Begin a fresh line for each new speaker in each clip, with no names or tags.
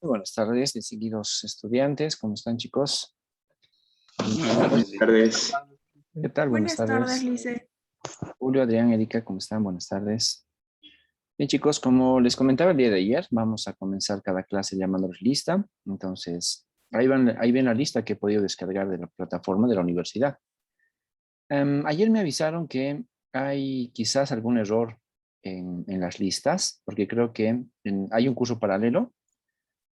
Buenas tardes, distinguidos estudiantes. ¿Cómo están, chicos?
Buenas tardes.
¿Qué tal? Buenas
Buenas tardes,
tardes.
Lice.
Julio, Adrián, Erika, ¿cómo están? Buenas tardes. Bien, chicos, como les comentaba el día de ayer, vamos a comenzar cada clase llamándoles lista. Entonces, ahí ven la lista que he podido descargar de la plataforma de la universidad. Ayer me avisaron que hay quizás algún error en las listas, porque creo que hay un curso paralelo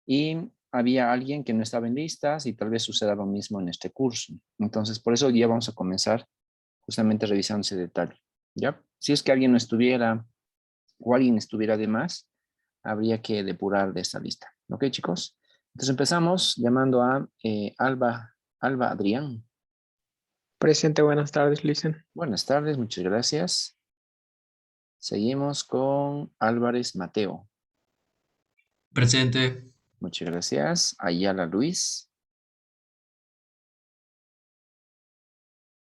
y había alguien que no estaba en listas y tal vez suceda lo mismo en este curso. Entonces, por eso hoy día vamos a comenzar justamente revisando ese detalle, ¿ya? Si es que alguien no estuviera o alguien estuviera de más, habría que depurar de esta lista. ¿Ok, chicos? Entonces empezamos llamando a Alba Adrián.
Presente, buenas tardes, Licen.
Buenas tardes, muchas gracias. Seguimos con Álvarez Mateo.
Presente.
Muchas gracias. Ayala Luis.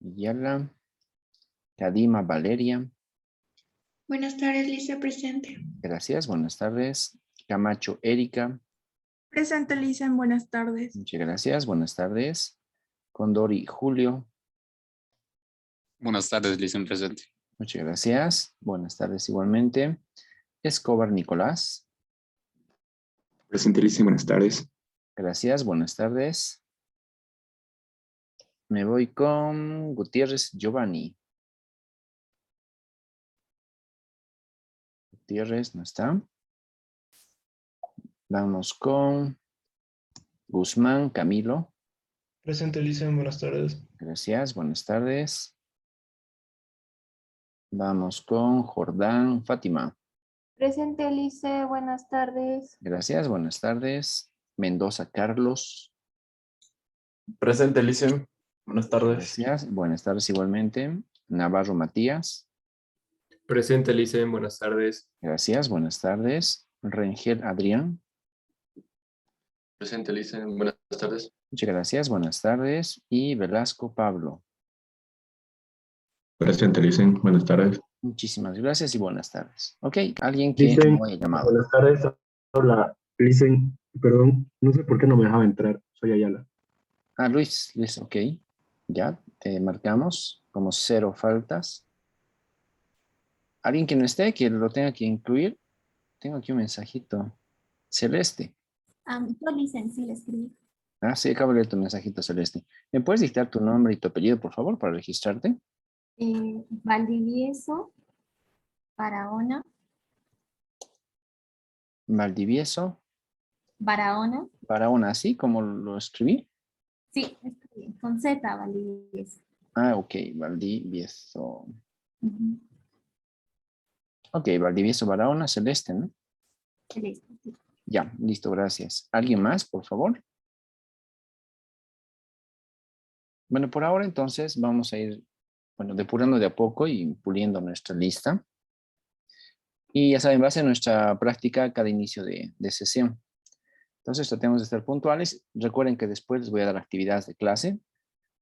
Ayala. Kadima Valeria.
Buenas tardes, Lice, presente.
Gracias, buenas tardes. Camacho Erika.
Presente, Lice, buenas tardes.
Muchas gracias, buenas tardes. Condori Julio.
Buenas tardes, Licen presente.
Muchas gracias, buenas tardes igualmente. Escobar Nicolás.
Presente, Licen, buenas tardes.
Gracias, buenas tardes. Me voy con Gutiérrez Giovanni. Gutiérrez no está. Vamos con Guzmán Camilo.
Presente, Licen, buenas tardes.
Gracias, buenas tardes. Vamos con Jordán Fátima.
Presente, Lice, buenas tardes.
Gracias, buenas tardes. Mendoza Carlos.
Presente, Licen. Buenas tardes.
Gracias, buenas tardes igualmente. Navarro Matías.
Presente, Licen, buenas tardes.
Gracias, buenas tardes. Rengel Adrián.
Presente, Licen. Buenas tardes.
Muchas gracias, buenas tardes. Y Velasco Pablo.
Presente, Licen, buenas tardes.
Muchísimas gracias y buenas tardes. Ok, alguien que
Licen,
no haya llamado.
buenas tardes. Hola, Licen, perdón, no sé por qué no me dejaba entrar. Soy Ayala.
Ah, Luis, ok. Ya, te marcamos como 0 faltas. Alguien que no esté, que lo tenga que incluir. Tengo aquí un mensajito. Celeste.
Yo, Licen, sí le escribí.
Ah, sí, acabo de leer tu mensajito, Celeste. ¿Me puedes dictar tu nombre y tu apellido, por favor, para registrarte?
Valdivieso, Barahona,
Valdivieso,
Barahona.
Barahona, así como lo escribí.
Sí, está bien, con Z, Valdivieso.
Ah, ok, Valdivieso.
Ujú.
Ok, Valdivieso, Barahona, Celeste, ¿no?
Listo, sí.
Ya, listo, gracias. ¿Alguien más, por favor? Bueno, por ahora entonces vamos a ir, bueno, depurando de a poco y puliendo nuestra lista. Y ya saben, va a ser nuestra práctica cada inicio de sesión. Entonces tratemos de estar puntuales. Recuerden que después les voy a dar actividades de clase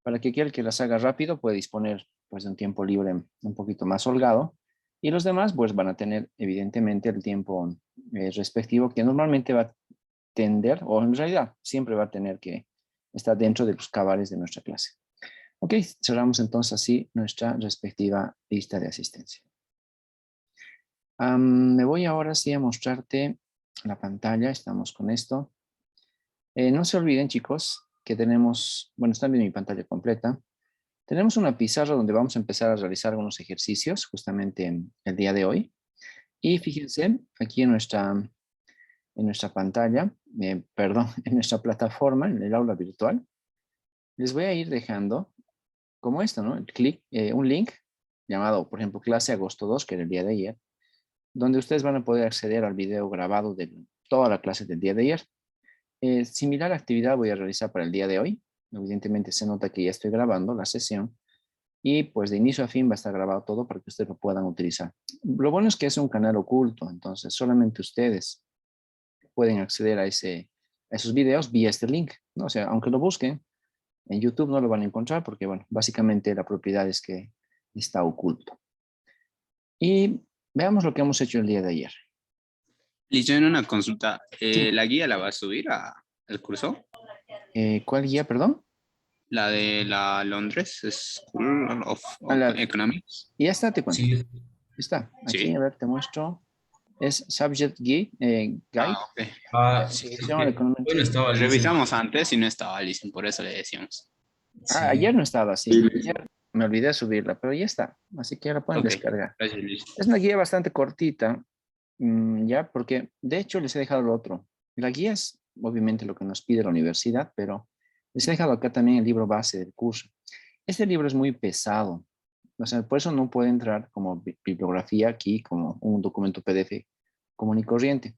para que aquel que las haga rápido pueda disponer pues, de un tiempo libre un poquito más holgado. Y los demás pues van a tener evidentemente el tiempo respectivo que normalmente va a tender, o en realidad siempre va a tener que estar dentro de los cabales de nuestra clase. Ok, cerramos entonces así nuestra respectiva lista de asistencia. Me voy ahora sí a mostrarte la pantalla, estamos con esto. No se olviden, chicos, que tenemos, bueno, están viendo mi pantalla completa. Tenemos una pizarra donde vamos a empezar a realizar algunos ejercicios justamente el día de hoy. Y fíjense, aquí en nuestra pantalla, perdón, en nuestra plataforma, en el aula virtual, les voy a ir dejando como esto, ¿no? Un link llamado, por ejemplo, clase agosto 2, que era el día de ayer, donde ustedes van a poder acceder al video grabado de toda la clase del día de ayer. Similar actividad voy a realizar para el día de hoy. Evidentemente se nota que ya estoy grabando la sesión y pues de inicio a fin va a estar grabado todo para que ustedes lo puedan utilizar. Lo bueno es que es un canal oculto, entonces solamente ustedes pueden acceder a esos videos vía este link, ¿no? O sea, aunque lo busquen, en YouTube no lo van a encontrar porque, bueno, básicamente la propiedad es que está oculto. Y veamos lo que hemos hecho el día de ayer.
Le hicieron una consulta. ¿La guía la va a subir al curso?
¿Cuál guía, perdón?
La de la Londres School of
La-
Economics.
Y ya está, te cuento.
Sí.
Está. Aquí,
Sí.
a ver, te muestro. Es Subject Guide.
Ok.
Sí,
Introducción a la economía.
Bueno, estaba Listen.
Revisamos antes y no estaba listo, por eso le decíamos.
Sí.
Ayer no estaba así.
Sí.
Ayer me olvidé de subirla, pero ya está. Así que ahora pueden
Ok.
descargar.
Gracias, Luis.
Es una guía bastante cortita, ya, porque de hecho les he dejado lo otro. La guía es obviamente lo que nos pide la universidad, pero les he dejado acá también el libro base del curso. Este libro es muy pesado, o sea, por eso no puede entrar como bibliografía aquí, como un documento PDF común y corriente.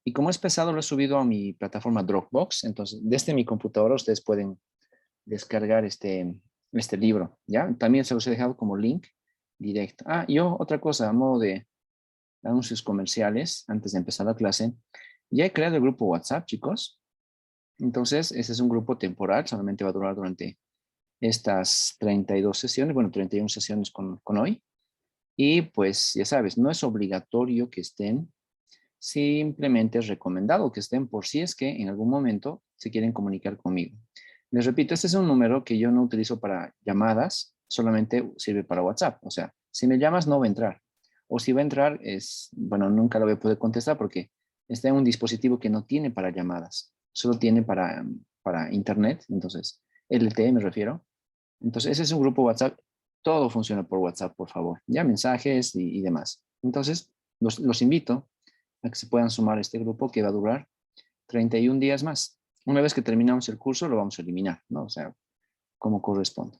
Y como es pesado, lo he subido a mi plataforma Dropbox, entonces desde mi computadora ustedes pueden descargar este libro, ¿ya? También se los he dejado como link directo. Otra cosa, a modo de anuncios comerciales, antes de empezar la clase, ya he creado el grupo WhatsApp, chicos. Entonces, ese es un grupo temporal, solamente va a durar durante estas 32 sesiones, bueno, 31 sesiones con hoy. Y pues, ya sabes, no es obligatorio que estén, simplemente es recomendado que estén por si es que en algún momento se quieren comunicar conmigo. Les repito, este es un número que yo no utilizo para llamadas, solamente sirve para WhatsApp. O sea, si me llamas no va a entrar. O si va a entrar, nunca lo voy a poder contestar porque está en un dispositivo que no tiene para llamadas, solo tiene para internet, entonces, LTE me refiero. Entonces, ese es un grupo WhatsApp, todo funciona por WhatsApp, por favor, ya mensajes y demás. Entonces, los invito a que se puedan sumar a este grupo que va a durar 31 días más. Una vez que terminamos el curso, lo vamos a eliminar, ¿no? O sea, como corresponde.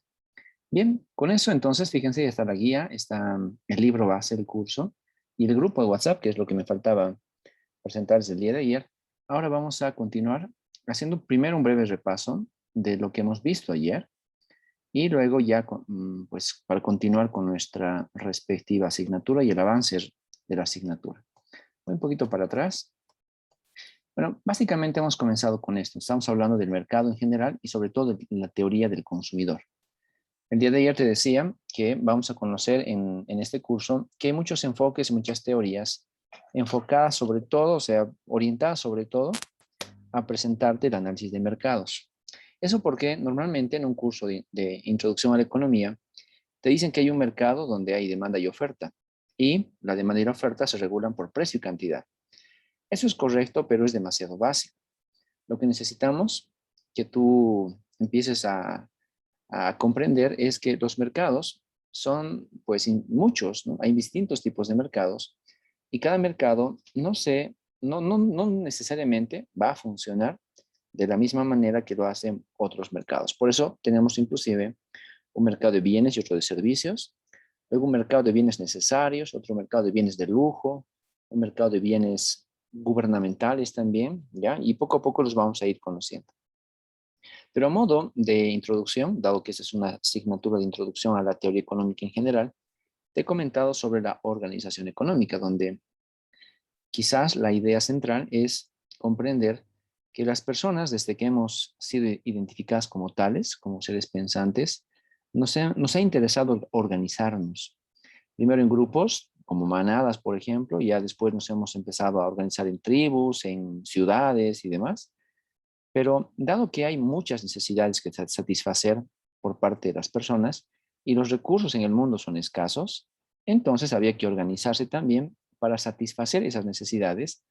Bien, con eso entonces, fíjense, ya está la guía, está el libro base del curso y el grupo de WhatsApp, que es lo que me faltaba presentarles el día de ayer. Ahora vamos a continuar haciendo primero un breve repaso de lo que hemos visto ayer y luego ya, pues, para continuar con nuestra respectiva asignatura y el avance de la asignatura. Voy un poquito para atrás. Bueno, básicamente hemos comenzado con esto. Estamos hablando del mercado en general y sobre todo de la teoría del consumidor. El día de ayer te decía que vamos a conocer en este curso que hay muchos enfoques y muchas teorías enfocadas sobre todo, o sea, orientadas sobre todo a presentarte el análisis de mercados. Eso porque normalmente en un curso de introducción a la economía te dicen que hay un mercado donde hay demanda y oferta y la demanda y la oferta se regulan por precio y cantidad. Eso es correcto, pero es demasiado básico. Lo que necesitamos que tú empieces a comprender es que los mercados son pues muchos, ¿no? Hay distintos tipos de mercados y cada mercado no necesariamente va a funcionar de la misma manera que lo hacen otros mercados. Por eso tenemos inclusive un mercado de bienes y otro de servicios, luego un mercado de bienes necesarios, otro mercado de bienes de lujo, un mercado de bienes gubernamentales también, ¿ya? Y poco a poco los vamos a ir conociendo. Pero a modo de introducción, dado que esa es una asignatura de introducción a la teoría económica en general, te he comentado sobre la organización económica, donde quizás la idea central es comprender que las personas, desde que hemos sido identificadas como tales, como seres pensantes, nos ha interesado organizarnos. Primero en grupos, como manadas, por ejemplo, y ya después nos hemos empezado a organizar en tribus, en ciudades y demás. Pero dado que hay muchas necesidades que satisfacer por parte de las personas y los recursos en el mundo son escasos, entonces había que organizarse también para satisfacer esas necesidades,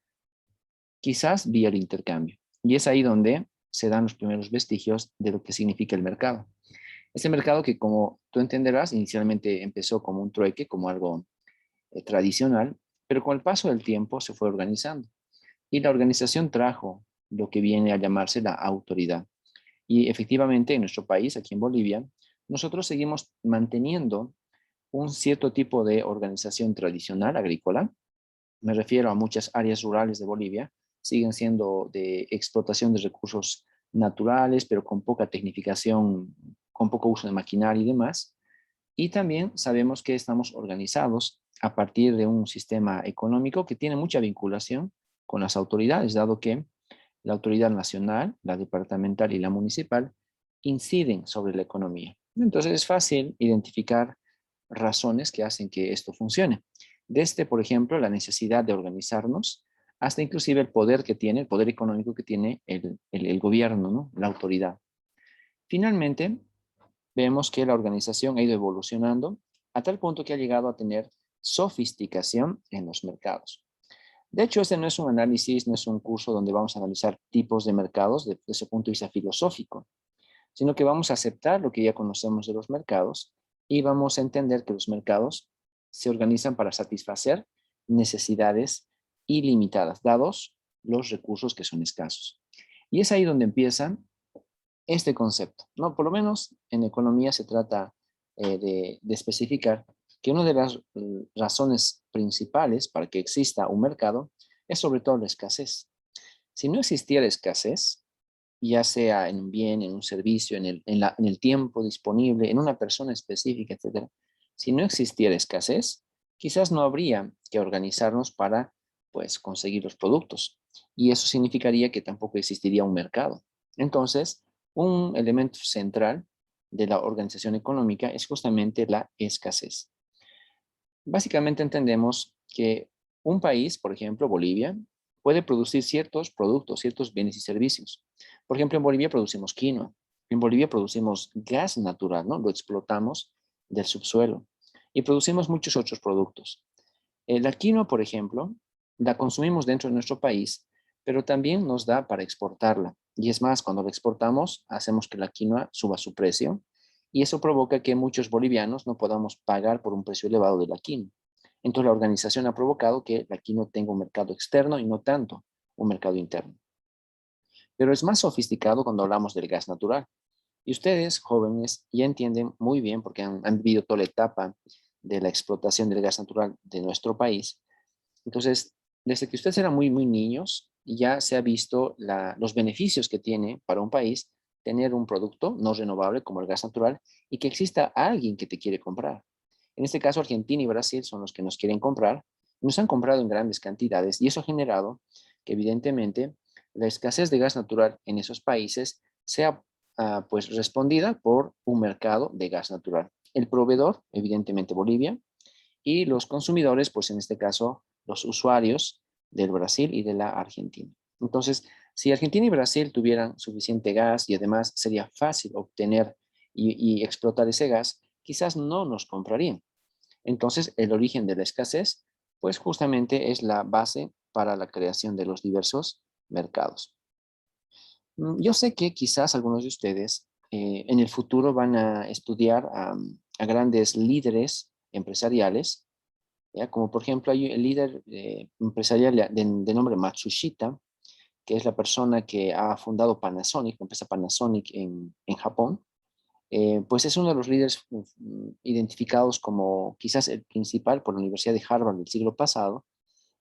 quizás vía el intercambio. Y es ahí donde se dan los primeros vestigios de lo que significa el mercado. Este mercado que, como tú entenderás, inicialmente empezó como un trueque, como algo tradicional, pero con el paso del tiempo se fue organizando. Y la organización trajo lo que viene a llamarse la autoridad. Y efectivamente en nuestro país, aquí en Bolivia, nosotros seguimos manteniendo un cierto tipo de organización tradicional agrícola. Me refiero a muchas áreas rurales de Bolivia, siguen siendo de explotación de recursos naturales, pero con poca tecnificación, con poco uso de maquinaria y demás. Y también sabemos que estamos organizados a partir de un sistema económico que tiene mucha vinculación con las autoridades, dado que la autoridad nacional, la departamental y la municipal inciden sobre la economía. Entonces es fácil identificar razones que hacen que esto funcione. Desde, por ejemplo, la necesidad de organizarnos hasta inclusive el poder que tiene, el poder económico que tiene el gobierno, ¿no? La autoridad. Finalmente, vemos que la organización ha ido evolucionando a tal punto que ha llegado a tener sofisticación en los mercados. De hecho, este no es un análisis, no es un curso donde vamos a analizar tipos de mercados desde ese punto de vista filosófico, sino que vamos a aceptar lo que ya conocemos de los mercados y vamos a entender que los mercados se organizan para satisfacer necesidades ilimitadas, dados los recursos que son escasos. Y es ahí donde empieza este concepto, ¿no? Por lo menos en economía se trata de especificar que una de las razones principales para que exista un mercado es sobre todo la escasez. Si no existiera escasez, ya sea en un bien, en un servicio, en el tiempo disponible, en una persona específica, etc. Si no existiera escasez, quizás no habría que organizarnos para, pues, conseguir los productos. Y eso significaría que tampoco existiría un mercado. Entonces, un elemento central de la organización económica es justamente la escasez. Básicamente entendemos que un país, por ejemplo, Bolivia, puede producir ciertos productos, ciertos bienes y servicios. Por ejemplo, en Bolivia producimos quinoa. En Bolivia producimos gas natural, ¿no? Lo explotamos del subsuelo. Y producimos muchos otros productos. La quinoa, por ejemplo, la consumimos dentro de nuestro país, pero también nos da para exportarla. Y es más, cuando la exportamos, hacemos que la quinoa suba su precio. Y eso provoca que muchos bolivianos no podamos pagar por un precio elevado de la quinoa. Entonces la organización ha provocado que la quinoa tenga un mercado externo y no tanto un mercado interno. Pero es más sofisticado cuando hablamos del gas natural. Y ustedes, jóvenes, ya entienden muy bien, porque han vivido toda la etapa de la explotación del gas natural de nuestro país. Entonces, desde que ustedes eran muy, muy niños, ya se ha visto los beneficios que tiene para un país tener un producto no renovable como el gas natural y que exista alguien que te quiere comprar. En este caso, Argentina y Brasil son los que nos quieren comprar. Nos han comprado en grandes cantidades y eso ha generado que evidentemente la escasez de gas natural en esos países sea pues respondida por un mercado de gas natural. El proveedor, evidentemente Bolivia, y los consumidores, pues en este caso, los usuarios del Brasil y de la Argentina. Entonces, si Argentina y Brasil tuvieran suficiente gas y además sería fácil obtener y explotar ese gas, quizás no nos comprarían. Entonces, el origen de la escasez, pues justamente es la base para la creación de los diversos mercados. Yo sé que quizás algunos de ustedes en el futuro van a estudiar a grandes líderes empresariales, ¿ya? Como por ejemplo hay el líder empresarial de nombre Matsushita, que es la persona que ha fundado Panasonic, la empresa Panasonic en Japón. Pues es uno de los líderes identificados como quizás el principal por la Universidad de Harvard del siglo pasado.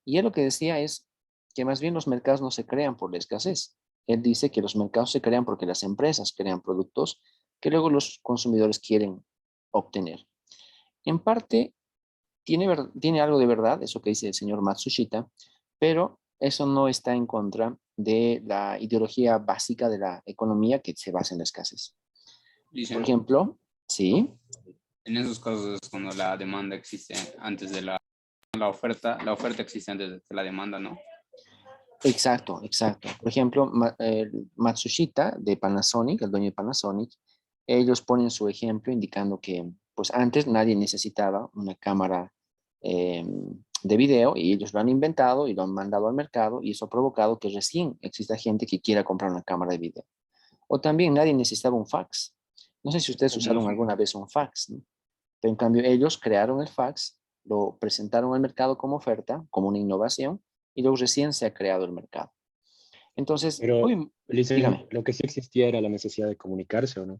Y él lo que decía es que más bien los mercados no se crean por la escasez. Él dice que los mercados se crean porque las empresas crean productos que luego los consumidores quieren obtener. En parte, tiene algo de verdad, eso que dice el señor Matsushita, pero eso no está en contra de la ideología básica de la economía que se basa en la escasez. Por ejemplo, sí.
En esos casos es cuando la demanda existe antes de la oferta existe antes de la demanda, ¿no?
Exacto, exacto. Por ejemplo, Matsushita de Panasonic, el dueño de Panasonic, ellos ponen su ejemplo indicando que pues antes nadie necesitaba una cámara de video y ellos lo han inventado y lo han mandado al mercado y eso ha provocado que recién exista gente que quiera comprar una cámara de video. O también nadie necesitaba un fax. No sé si ustedes usaron alguna vez un fax, ¿no? Pero en cambio ellos crearon el fax, lo presentaron al mercado como oferta, como una innovación, y luego recién se ha creado el mercado. Entonces,
Pero,
dígame.
lo que sí existía era la necesidad de comunicarse, ¿o no?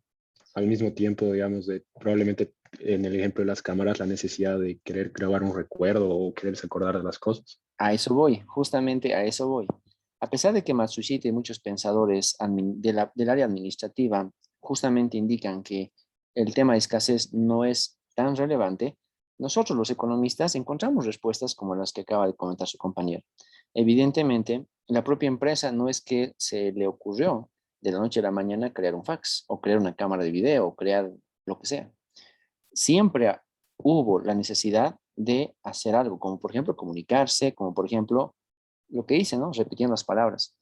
Al mismo tiempo, digamos, probablemente en el ejemplo de las cámaras, la necesidad de querer grabar un recuerdo o quererse acordar de las cosas.
A eso voy, justamente a eso voy. A pesar de que Matsushita y muchos pensadores del área administrativa justamente indican que el tema de escasez no es tan relevante, nosotros los economistas encontramos respuestas como las que acaba de comentar su compañero. Evidentemente, la propia empresa no es que se le ocurrió de la noche a la mañana crear un fax o crear una cámara de video o crear lo que sea. Siempre hubo la necesidad de hacer algo, como por ejemplo comunicarse, como por ejemplo lo que dice, ¿no? Repitiendo las palabras.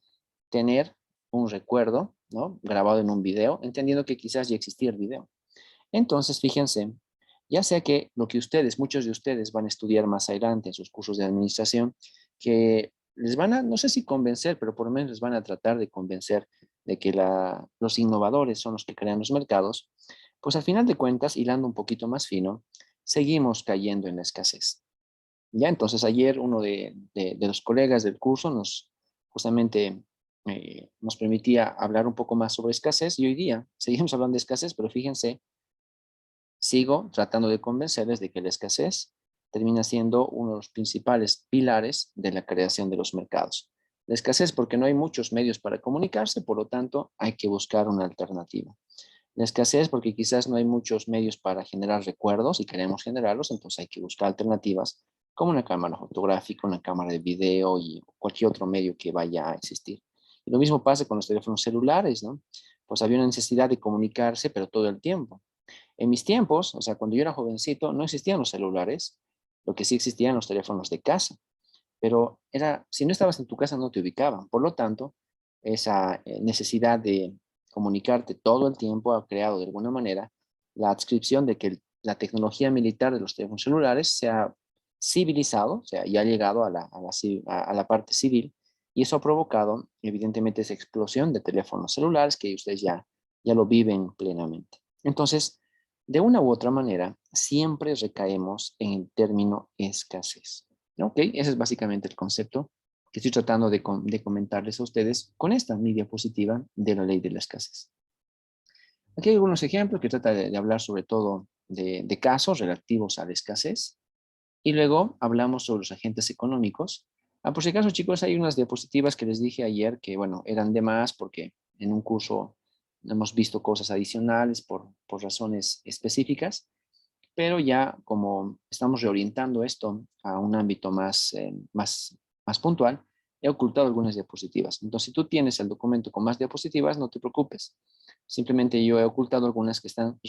Tener un recuerdo, ¿no? Grabado en un video, entendiendo que quizás ya existía el video. Entonces, fíjense, ya sea que lo que ustedes, muchos de ustedes van a estudiar más adelante en sus cursos de administración, que les van a, no sé si convencer, pero por lo menos les van a tratar de convencer de que los innovadores son los que crean los mercados, pues al final de cuentas, hilando un poquito más fino, seguimos cayendo en la escasez. Ya, entonces ayer uno de los colegas del curso justamente nos permitía hablar un poco más sobre escasez y hoy día seguimos hablando de escasez, pero fíjense, sigo tratando de convencerles de que la escasez termina siendo uno de los principales pilares de la creación de los mercados. La escasez porque no hay muchos medios para comunicarse, por lo tanto hay que buscar una alternativa. La escasez porque quizás no hay muchos medios para generar recuerdos y queremos generarlos, entonces hay que buscar alternativas como una cámara fotográfica, una cámara de video y cualquier otro medio que vaya a existir. Y lo mismo pasa con los teléfonos celulares, ¿no? Pues había una necesidad de comunicarse, pero todo el tiempo. En mis tiempos, o sea, cuando yo era jovencito, no existían los celulares, lo que sí existían los teléfonos de casa, pero si no estabas en tu casa no te ubicaban. Por lo tanto, esa necesidad de comunicarte todo el tiempo ha creado de alguna manera la adscripción de que la tecnología militar de los teléfonos celulares se ha civilizado, o sea, y ha llegado a la parte civil, y eso ha provocado, evidentemente, esa explosión de teléfonos celulares que ustedes ya lo viven plenamente. Entonces, de una u otra manera, siempre recaemos en el término escasez. ¿Ok? Ese es básicamente el concepto que estoy tratando de comentarles a ustedes con esta mi diapositiva de la ley de la escasez. Aquí hay algunos ejemplos que trata de hablar sobre todo de casos relativos a la escasez. Y luego hablamos sobre los agentes económicos. Por si acaso, chicos, hay unas diapositivas que les dije ayer que, bueno, eran de más porque en un curso hemos visto cosas adicionales por razones específicas, pero ya como estamos reorientando esto a un ámbito más puntual, he ocultado algunas diapositivas. Entonces, si tú tienes el documento con más diapositivas, no te preocupes. Simplemente yo he ocultado algunas que están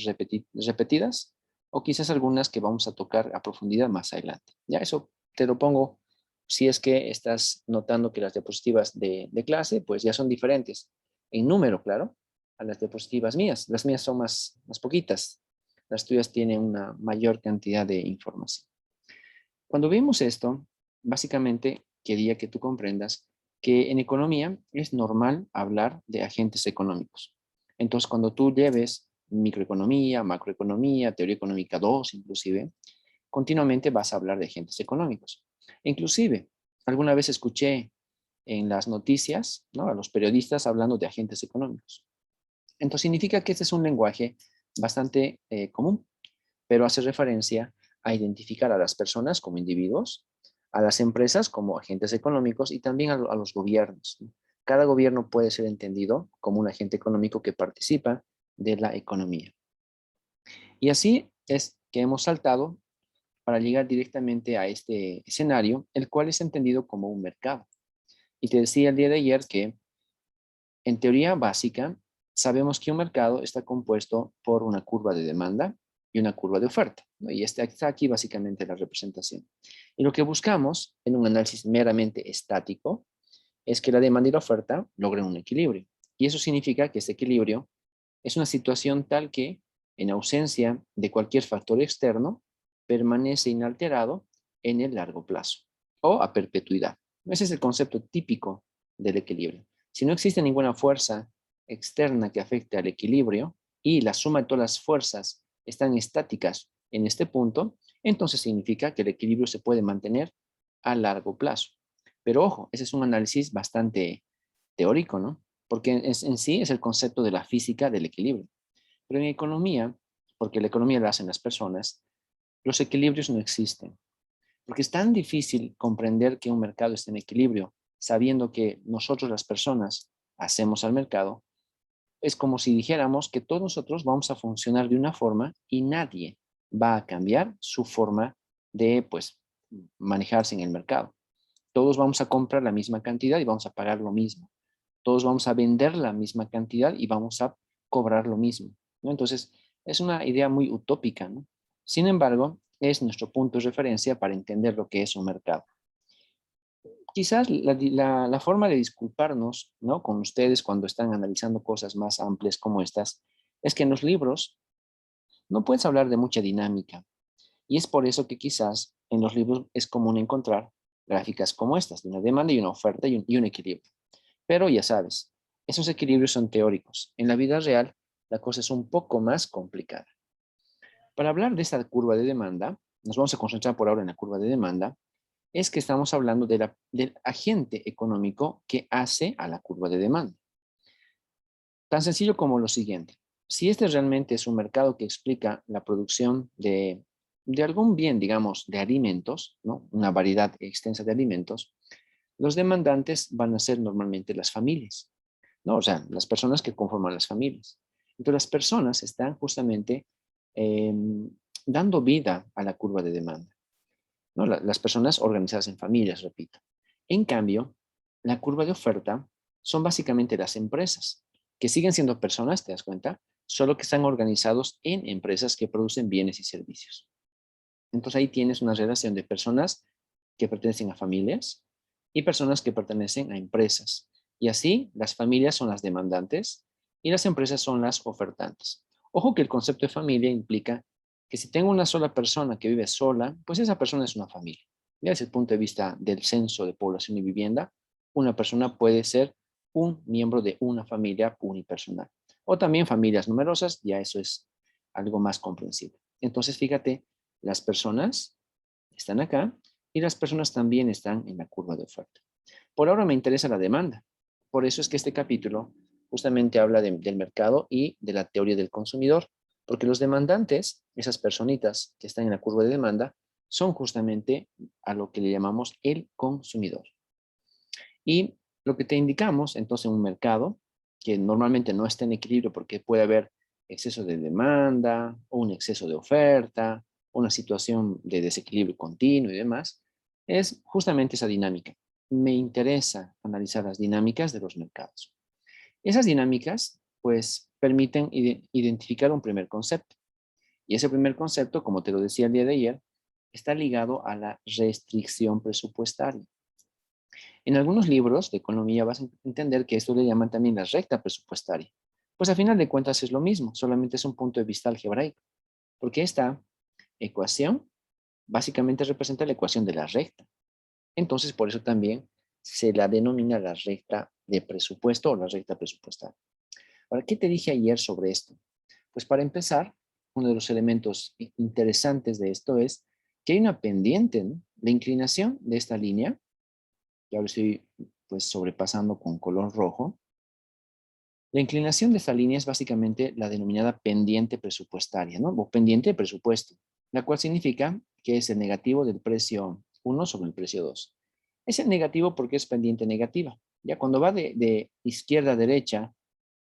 repetidas o quizás algunas que vamos a tocar a profundidad más adelante. Ya eso te lo pongo si es que estás notando que las diapositivas de clase pues ya son diferentes en número, claro, a las diapositivas mías. Las mías son más poquitas. Las tuyas tienen una mayor cantidad de información. Cuando vimos esto, básicamente quería que tú comprendas que en economía es normal hablar de agentes económicos. Entonces, cuando tú lleves microeconomía, macroeconomía, teoría económica 2 inclusive, continuamente vas a hablar de agentes económicos. Inclusive, alguna vez escuché en las noticias, ¿no?, a los periodistas hablando de agentes económicos. Entonces, significa que este es un lenguaje bastante común, pero hace referencia a identificar a las personas como individuos, a las empresas como agentes económicos y también a los gobiernos. Cada gobierno puede ser entendido como un agente económico que participa de la economía. Y así es que hemos saltado para llegar directamente a este escenario, el cual es entendido como un mercado. Y te decía el día de ayer que en teoría básica sabemos que un mercado está compuesto por una curva de demanda y una curva de oferta, ¿no? Y está aquí básicamente la representación. Y lo que buscamos en un análisis meramente estático es que la demanda y la oferta logren un equilibrio. Y eso significa que este equilibrio es una situación tal que, en ausencia de cualquier factor externo, permanece inalterado en el largo plazo o a perpetuidad. Ese es el concepto típico del equilibrio. Si no existe ninguna fuerza externa que afecte al equilibrio y la suma de todas las fuerzas están estáticas en este punto, entonces significa que el equilibrio se puede mantener a largo plazo. Pero ojo, ese es un análisis bastante teórico, ¿no? Porque en sí es el concepto de la física del equilibrio. Pero en economía, porque la economía la hacen las personas, los equilibrios no existen. Porque es tan difícil comprender que un mercado está en equilibrio, sabiendo que nosotros las personas hacemos al mercado. Es como si dijéramos que todos nosotros vamos a funcionar de una forma y nadie va a cambiar su forma de, pues, manejarse en el mercado. Todos vamos a comprar la misma cantidad y vamos a pagar lo mismo. Todos vamos a vender la misma cantidad y vamos a cobrar lo mismo, ¿no? Entonces, es una idea muy utópica, ¿no? Sin embargo, es nuestro punto de referencia para entender lo que es un mercado. quizás la forma de disculparnos, ¿no?, con ustedes cuando están analizando cosas más amplias como estas, es que en los libros no puedes hablar de mucha dinámica. Y es por eso que quizás en los libros es común encontrar gráficas como estas, de una demanda y una oferta y un equilibrio. Pero ya sabes, esos equilibrios son teóricos. En la vida real, la cosa es un poco más complicada. Para hablar de esta curva de demanda, nos vamos a concentrar por ahora en la curva de demanda, es que estamos hablando del agente económico que hace a la curva de demanda. Tan sencillo como lo siguiente. Si este realmente es un mercado que explica la producción de algún bien, digamos, de alimentos, ¿no?, una variedad extensa de alimentos, los demandantes van a ser normalmente las familias, ¿no? O sea, las personas que conforman las familias. Entonces, las personas están justamente dando vida a la curva de demanda, ¿no? Las personas organizadas en familias, repito. En cambio, la curva de oferta son básicamente las empresas, que siguen siendo personas, ¿te das cuenta? Solo que están organizados en empresas que producen bienes y servicios. Entonces ahí tienes una relación de personas que pertenecen a familias y personas que pertenecen a empresas. Y así las familias son las demandantes y las empresas son las ofertantes. Ojo que el concepto de familia implica que si tengo una sola persona que vive sola, pues esa persona es una familia. Ya desde el punto de vista del censo de población y vivienda, una persona puede ser un miembro de una familia unipersonal. O también familias numerosas, ya eso es algo más comprensible. Entonces, fíjate, las personas están acá y las personas también están en la curva de oferta. Por ahora me interesa la demanda. Por eso es que este capítulo justamente habla del mercado y de la teoría del consumidor, porque los demandantes, esas personitas que están en la curva de demanda, son justamente a lo que le llamamos el consumidor. Y lo que te indicamos, entonces, en un mercado que normalmente no está en equilibrio porque puede haber exceso de demanda o un exceso de oferta, una situación de desequilibrio continuo y demás, es justamente esa dinámica. Me interesa analizar las dinámicas de los mercados. Esas dinámicas, pues, permiten identificar un primer concepto. Y ese primer concepto, como te lo decía el día de ayer, está ligado a la restricción presupuestaria. En algunos libros de economía vas a entender que esto le llaman también la recta presupuestaria. Pues a final de cuentas es lo mismo, solamente es un punto de vista algebraico, porque esta ecuación básicamente representa la ecuación de la recta. Entonces, por eso también se la denomina la recta de presupuesto o la recta presupuestaria. Ahora, ¿qué te dije ayer sobre esto? Pues para empezar, uno de los elementos interesantes de esto es que hay una pendiente, ¿no? La inclinación de esta línea, que ahora estoy pues sobrepasando con color rojo. La inclinación de esta línea es básicamente la denominada pendiente presupuestaria, ¿no? O pendiente de presupuesto, la cual significa que es el negativo del precio 1 sobre el precio 2. Es el negativo porque es pendiente negativa. Ya cuando va de izquierda a derecha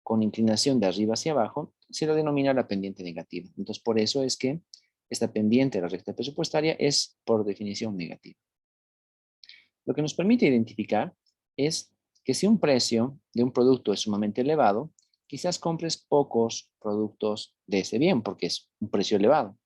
con inclinación de arriba hacia abajo, se la denomina la pendiente negativa. Entonces, por eso es que esta pendiente de la recta presupuestaria es, por definición, negativa. Lo que nos permite identificar es que si un precio de un producto es sumamente elevado, quizás compres pocos productos de ese bien porque es un precio elevado.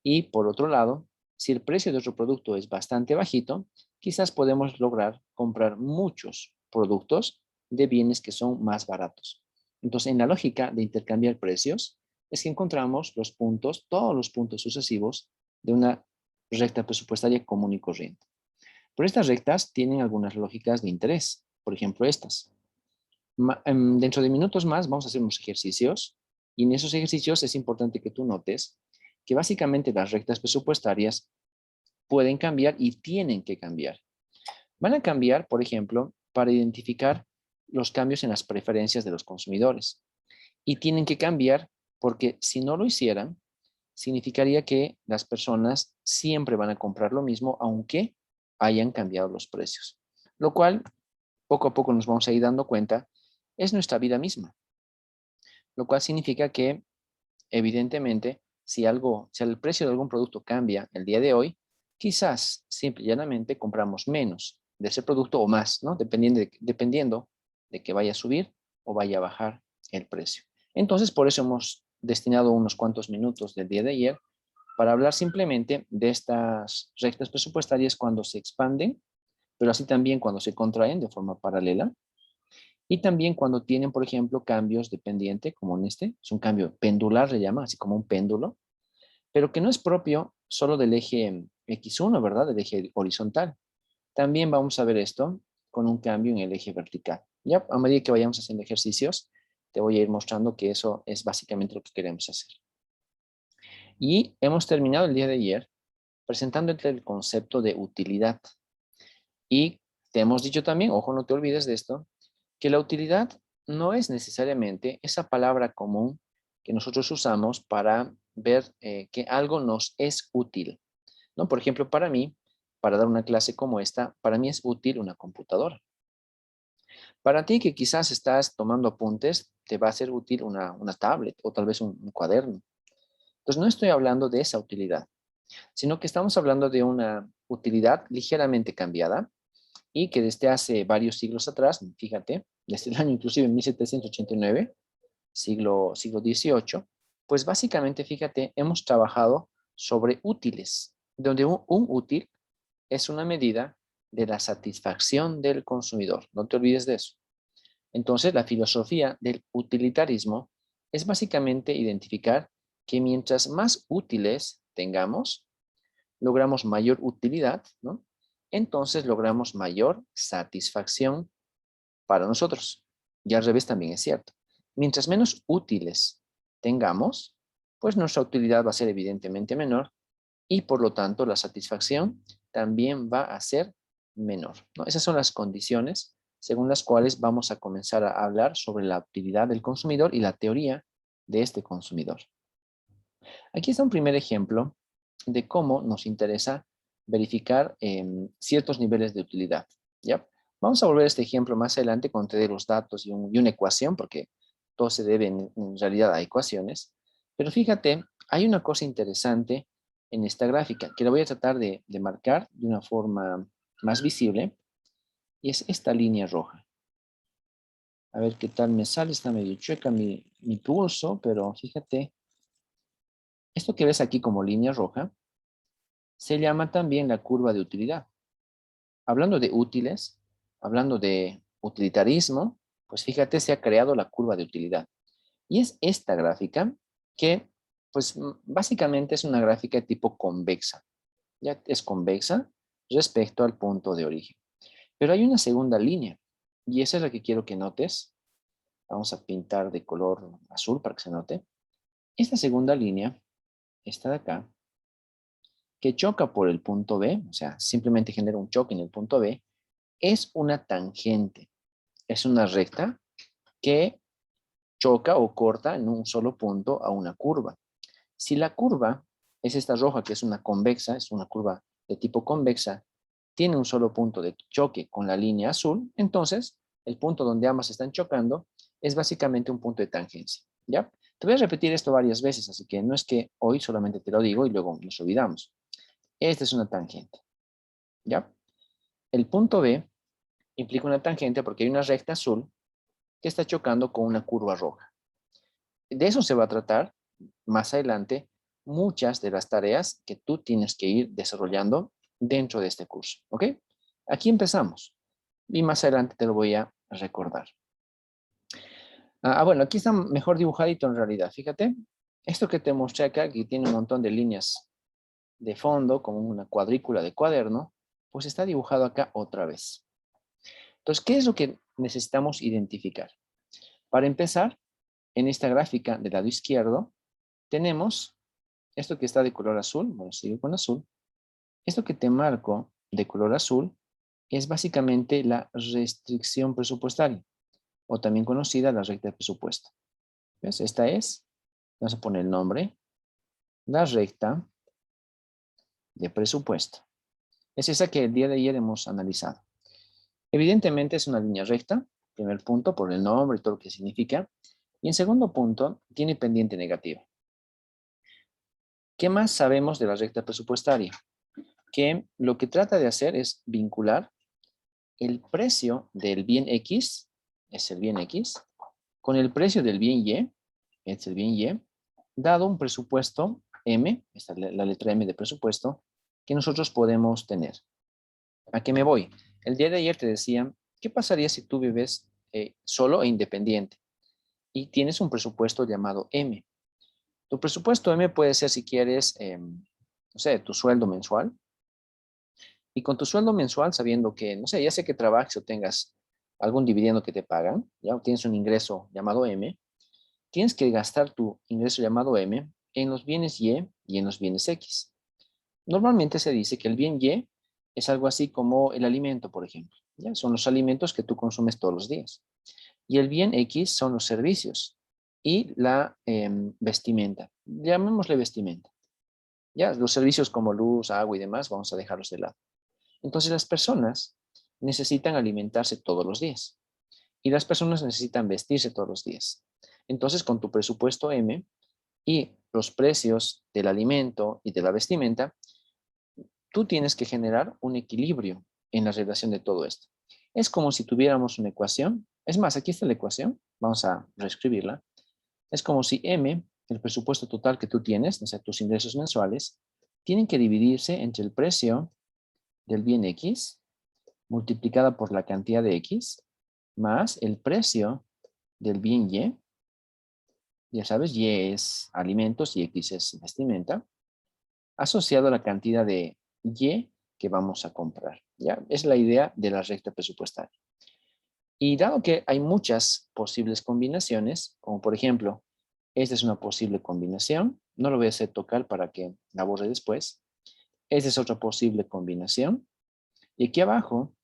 Y por otro lado, si el precio de otro producto es bastante bajito, quizás podemos lograr comprar muchos productos de bienes que son más baratos. Entonces, en la lógica de intercambiar precios, es que encontramos los puntos, todos los puntos sucesivos de una recta presupuestaria común y corriente. Pero estas rectas tienen algunas lógicas de interés. Por ejemplo, estas. Dentro de minutos más vamos a hacer unos ejercicios y en esos ejercicios es importante que tú notes que básicamente las rectas presupuestarias pueden cambiar y tienen que cambiar. Van a cambiar, por ejemplo, para identificar los cambios en las preferencias de los consumidores. Y tienen que cambiar porque si no lo hicieran, significaría que las personas siempre van a comprar lo mismo, aunque hayan cambiado los precios. Lo cual, poco a poco nos vamos a ir dando cuenta, es nuestra vida misma. Lo cual significa que, evidentemente, si el precio de algún producto cambia el día de hoy, quizás simple y llanamente compramos menos de ese producto o más, ¿no? Dependiendo de que vaya a subir o vaya a bajar el precio. Entonces, por eso hemos destinado unos cuantos minutos del día de ayer para hablar simplemente de estas rectas presupuestarias cuando se expanden pero así también cuando se contraen de forma paralela. Y también cuando tienen, por ejemplo, cambios de pendiente, como en este, es un cambio pendular, le llama, así como un péndulo, pero que no es propio solo del eje X1, ¿verdad? Del eje horizontal. También vamos a ver esto con un cambio en el eje vertical. Ya, a medida que vayamos haciendo ejercicios, te voy a ir mostrando que eso es básicamente lo que queremos hacer. Y hemos terminado el día de ayer presentándote el concepto de utilidad. Y te hemos dicho también, ojo, no te olvides de esto, que la utilidad no es necesariamente esa palabra común que nosotros usamos para ver que algo nos es útil, ¿no? Por ejemplo, para mí, para dar una clase como esta, para mí es útil una computadora. Para ti que quizás estás tomando apuntes, te va a ser útil una tablet o tal vez un cuaderno. Entonces no estoy hablando de esa utilidad, sino que estamos hablando de una utilidad ligeramente cambiada y que desde hace varios siglos atrás, fíjate, desde el año inclusive 1789, siglo XVIII, pues básicamente, fíjate, hemos trabajado sobre útiles, donde un útil es una medida de la satisfacción del consumidor. No te olvides de eso. Entonces, la filosofía del utilitarismo es básicamente identificar que mientras más útiles tengamos, logramos mayor utilidad, ¿no? Entonces logramos mayor satisfacción para nosotros. Y al revés también es cierto. Mientras menos útiles tengamos, pues nuestra utilidad va a ser evidentemente menor y por lo tanto la satisfacción también va a ser menor, ¿no? Esas son las condiciones según las cuales vamos a comenzar a hablar sobre la utilidad del consumidor y la teoría de este consumidor. Aquí está un primer ejemplo de cómo nos interesa verificar ciertos niveles de utilidad, ¿ya? Vamos a volver a este ejemplo más adelante cuando te dé los datos y una ecuación, porque todo se debe en realidad a ecuaciones. Pero fíjate, hay una cosa interesante en esta gráfica que la voy a tratar de marcar de una forma más visible, y es esta línea roja. A ver qué tal me sale, está medio chueca mi pulso, pero fíjate, esto que ves aquí como línea roja se llama también la curva de utilidad. Hablando de útiles, hablando de utilitarismo, pues fíjate, se ha creado la curva de utilidad. Y es esta gráfica que, pues básicamente es una gráfica de tipo convexa. Ya es convexa respecto al punto de origen. Pero hay una segunda línea, y esa es la que quiero que notes. Vamos a pintar de color azul para que se note. Esta segunda línea, esta de acá, que choca por el punto B, o sea, simplemente genera un choque en el punto B, es una tangente. Es una recta que choca o corta en un solo punto a una curva. Si la curva es esta roja, que es una convexa, es una curva de tipo convexa, tiene un solo punto de choque con la línea azul, entonces el punto donde ambas están chocando es básicamente un punto de tangencia, ¿ya? Te voy a repetir esto varias veces, así que no es que hoy solamente te lo digo y luego nos olvidamos. Esta es una tangente, ¿ya? El punto B implica una tangente porque hay una recta azul que está chocando con una curva roja. De eso se va a tratar más adelante muchas de las tareas que tú tienes que ir desarrollando dentro de este curso, ¿ok? Aquí empezamos y más adelante te lo voy a recordar. Bueno, aquí está mejor dibujadito en realidad, fíjate. Esto que te mostré acá, que tiene un montón de líneas de fondo, como una cuadrícula de cuaderno, pues está dibujado acá otra vez. Entonces, ¿qué es lo que necesitamos identificar? Para empezar, en esta gráfica del lado izquierdo, tenemos esto que está de color azul, bueno, sigo con azul. Esto que te marco de color azul es básicamente la restricción presupuestaria, o también conocida la recta de presupuesto. ¿Ves? Esta es, vamos a poner el nombre, la recta de presupuesto. Es esa que el día de ayer hemos analizado. Evidentemente es una línea recta, primer punto, por el nombre y todo lo que significa. Y en segundo punto, tiene pendiente negativa. ¿Qué más sabemos de la recta presupuestaria? Que lo que trata de hacer es vincular el precio del bien X, es el bien X, con el precio del bien Y, es el bien Y, dado un presupuesto M, esta es la letra M de presupuesto, que nosotros podemos tener. ¿A qué me voy? el día de ayer te decía, ¿qué pasaría si tú vives solo e independiente y tienes un presupuesto llamado M? Tu presupuesto M puede ser, si quieres, no sé, tu sueldo mensual. Y con tu sueldo mensual, sabiendo que, no sé, ya sea que trabajes o tengas algún dividendo que te pagan, ya o tienes un ingreso llamado M, tienes que gastar tu ingreso llamado M en los bienes Y y en los bienes X. Normalmente se dice que el bien Y es algo así como el alimento, por ejemplo. ¿Ya? Son los alimentos que tú consumes todos los días. Y el bien X son los servicios y la vestimenta. Llamémosle vestimenta. Ya, los servicios como luz, agua y demás, vamos a dejarlos de lado. Entonces las personas necesitan alimentarse todos los días y las personas necesitan vestirse todos los días. Entonces con tu presupuesto M y los precios del alimento y de la vestimenta, tú tienes que generar un equilibrio en la relación de todo esto. Es como si tuviéramos una ecuación. Es más, aquí está la ecuación. Vamos a reescribirla. Es como si M, el presupuesto total que tú tienes, o sea, tus ingresos mensuales, tienen que dividirse entre el precio del bien X multiplicada por la cantidad de X más el precio del bien Y. Ya sabes, Y es alimentos y X es vestimenta, asociado a la cantidad de Y que vamos a comprar. ¿Ya? Es la idea de la recta presupuestaria. Y dado que hay muchas posibles combinaciones, como por ejemplo, esta es una posible combinación, no lo voy a hacer tocar para que la borre después. Esta es otra posible combinación. Y aquí abajo,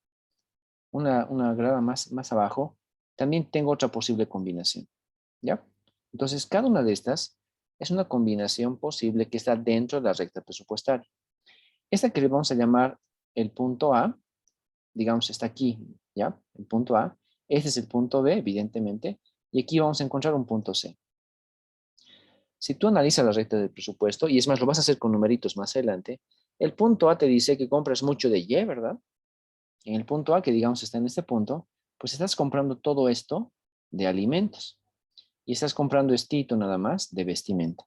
una grada más abajo, también tengo otra posible combinación. ¿Ya? Entonces, cada una de estas es una combinación posible que está dentro de la recta presupuestaria. Esta que le vamos a llamar el punto A, digamos, está aquí, ¿ya? El punto A. Este es el punto B, evidentemente, y aquí vamos a encontrar un punto C. Si tú analizas la recta del presupuesto, y es más, lo vas a hacer con numeritos más adelante, el punto A te dice que compras mucho de Y, ¿verdad? En el punto A, que digamos está en este punto, pues estás comprando todo esto de alimentos y estás comprando estito nada más de vestimenta.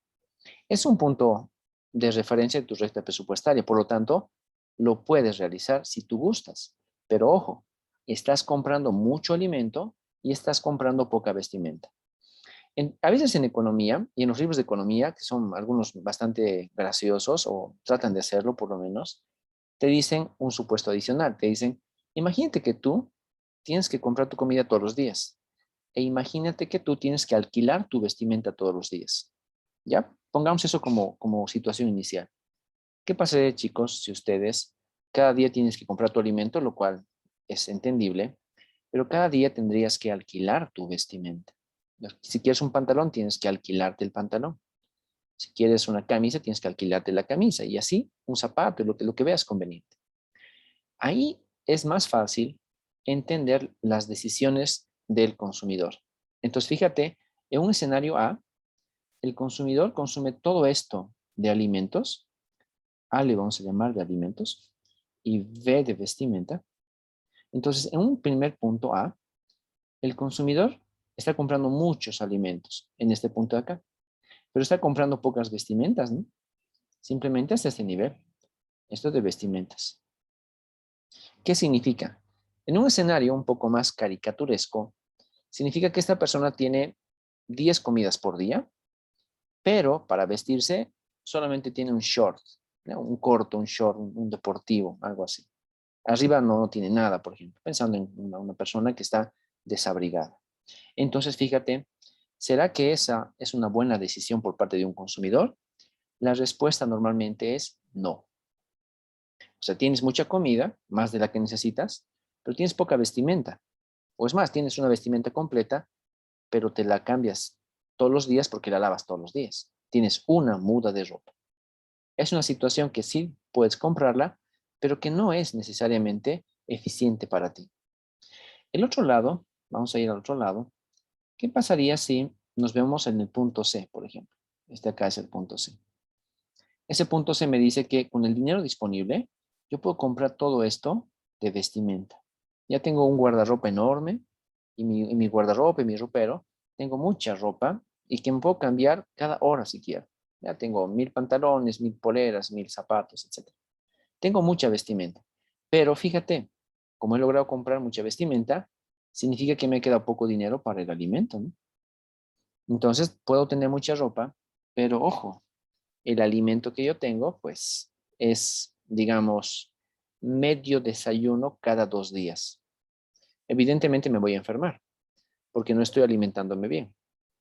Es un punto de referencia de tu recta presupuestaria, por lo tanto, lo puedes realizar si tú gustas. Pero ojo, estás comprando mucho alimento y estás comprando poca vestimenta. A veces en economía y en los libros de economía, que son algunos bastante graciosos o tratan de hacerlo por lo menos, te dicen un supuesto adicional. Te dicen, imagínate que tú tienes que comprar tu comida todos los días. E imagínate que tú tienes que alquilar tu vestimenta todos los días. ¿Ya? Pongamos eso como situación inicial. ¿Qué pasaría, chicos, si ustedes cada día tienes que comprar tu alimento, lo cual es entendible, pero cada día tendrías que alquilar tu vestimenta? Si quieres un pantalón, tienes que alquilarte el pantalón. Si quieres una camisa, tienes que alquilarte la camisa. Y así, un zapato, lo que veas conveniente. Ahí es más fácil entender las decisiones del consumidor. Entonces, fíjate, en un escenario A, el consumidor consume todo esto de alimentos, A le vamos a llamar de alimentos, y B de vestimenta. Entonces, en un primer punto A, el consumidor está comprando muchos alimentos en este punto de acá, pero está comprando pocas vestimentas, ¿no? Simplemente hasta este nivel. Esto de vestimentas. ¿Qué significa? En un escenario un poco más caricaturesco, significa que esta persona tiene 10 comidas por día, pero para vestirse solamente tiene un short, ¿no? Un corto, un short, un deportivo, algo así. Arriba no tiene nada, por ejemplo, pensando en una persona que está desabrigada. Entonces, fíjate, ¿será que esa es una buena decisión por parte de un consumidor? La respuesta normalmente es no. O sea, tienes mucha comida, más de la que necesitas, pero tienes poca vestimenta. O es más, tienes una vestimenta completa, pero te la cambias todos los días porque la lavas todos los días. Tienes una muda de ropa. Es una situación que sí puedes comprarla, pero que no es necesariamente eficiente para ti. El otro lado, vamos a ir al otro lado. ¿Qué pasaría si nos vemos en el punto C, por ejemplo? Este acá es el punto C. Ese punto C me dice que con el dinero disponible, yo puedo comprar todo esto de vestimenta. Ya tengo un guardarropa enorme y mi guardarropa y mi ropero, tengo mucha ropa y que me puedo cambiar cada hora si quiero. Ya tengo 1000 pantalones, 1000 poleras, 1000 zapatos, etc. Tengo mucha vestimenta. Pero fíjate, como he logrado comprar mucha vestimenta, significa que me queda poco dinero para el alimento, ¿no? Entonces, puedo tener mucha ropa, pero ojo, el alimento que yo tengo, pues, es, digamos, medio desayuno cada 2 días. Evidentemente me voy a enfermar, porque no estoy alimentándome bien.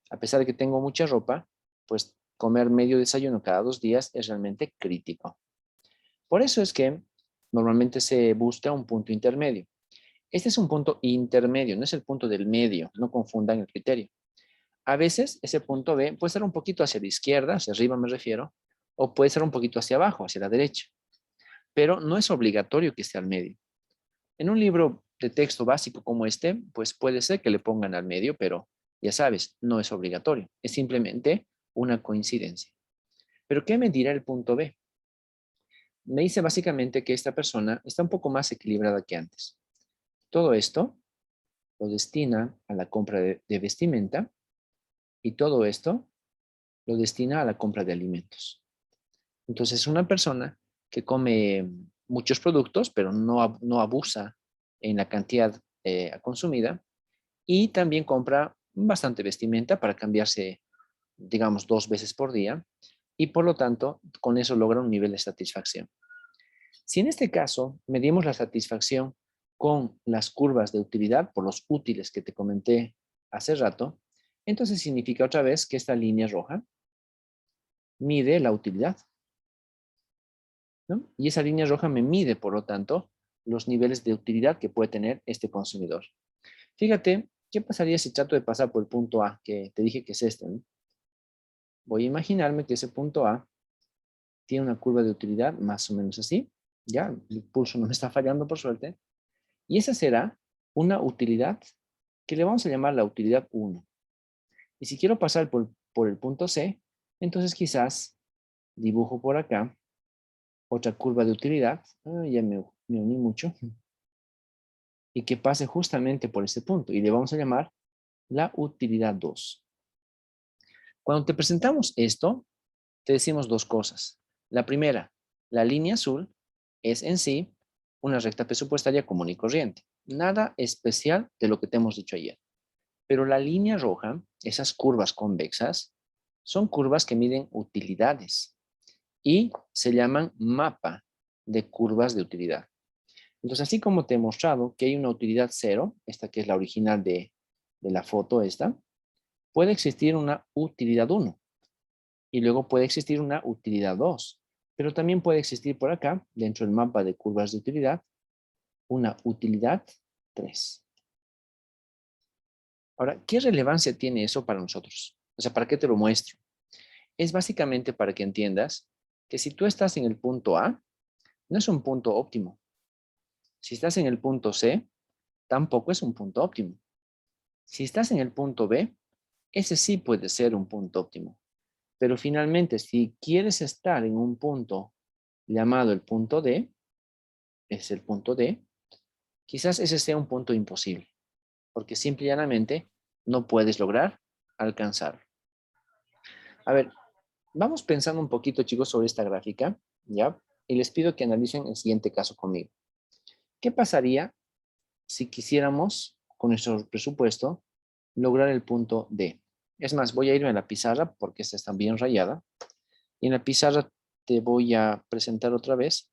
A pesar de que tengo mucha ropa, pues comer medio desayuno cada 2 días es realmente crítico. Por eso es que normalmente se busca un punto intermedio. Este es un punto intermedio, no es el punto del medio, no confundan el criterio. A veces ese punto B puede ser un poquito hacia la izquierda, hacia arriba me refiero, o puede ser un poquito hacia abajo, hacia la derecha. Pero no es obligatorio que esté al medio. En un libro de texto básico como este, pues puede ser que le pongan al medio, pero ya sabes, no es obligatorio. Es simplemente una coincidencia. ¿Pero qué me dirá el punto B? Me dice básicamente que esta persona está un poco más equilibrada que antes. Todo esto lo destina a la compra de vestimenta y todo esto lo destina a la compra de alimentos. Entonces, una persona que come muchos productos, pero no abusa en la cantidad consumida, y también compra bastante vestimenta para cambiarse, digamos, 2 veces por día, y por lo tanto, con eso logra un nivel de satisfacción. Si en este caso medimos la satisfacción con las curvas de utilidad por los útiles que te comenté hace rato, entonces significa otra vez que esta línea roja mide la utilidad, ¿no? Y esa línea roja me mide, por lo tanto, los niveles de utilidad que puede tener este consumidor. Fíjate, ¿qué pasaría si trato de pasar por el punto A, que te dije que es este, ¿no? Voy a imaginarme que ese punto A tiene una curva de utilidad más o menos así. Ya, el pulso no me está fallando por suerte. Y esa será una utilidad que le vamos a llamar la utilidad 1. Y si quiero pasar por el punto C, entonces quizás dibujo por acá otra curva de utilidad. Ya me uní mucho. Y que pase justamente por ese punto. Y le vamos a llamar la utilidad 2. Cuando te presentamos esto, te decimos 2 cosas. La primera, la línea azul es en sí una recta presupuestaria común y corriente. Nada especial de lo que te hemos dicho ayer. Pero la línea roja, esas curvas convexas, son curvas que miden utilidades y se llaman mapa de curvas de utilidad. Entonces, así como te he mostrado que hay una utilidad 0, esta que es la original de la foto esta, puede existir una utilidad 1 y luego puede existir una utilidad 2, pero también puede existir por acá, dentro del mapa de curvas de utilidad, una utilidad 3. Ahora, ¿qué relevancia tiene eso para nosotros? O sea, ¿para qué te lo muestro? Es básicamente para que entiendas que si tú estás en el punto A, no es un punto óptimo. Si estás en el punto C, tampoco es un punto óptimo. Si estás en el punto B, ese sí puede ser un punto óptimo. Pero finalmente, si quieres estar en un punto llamado el punto D, es el punto D, quizás ese sea un punto imposible, porque simple y llanamente no puedes lograr alcanzarlo. A ver, vamos pensando un poquito, chicos, sobre esta gráfica, ¿ya? Y les pido que analicen el siguiente caso conmigo. ¿Qué pasaría si quisiéramos, con nuestro presupuesto, lograr el punto D? Es más, voy a irme a la pizarra porque esta está bien rayada. Y en la pizarra te voy a presentar otra vez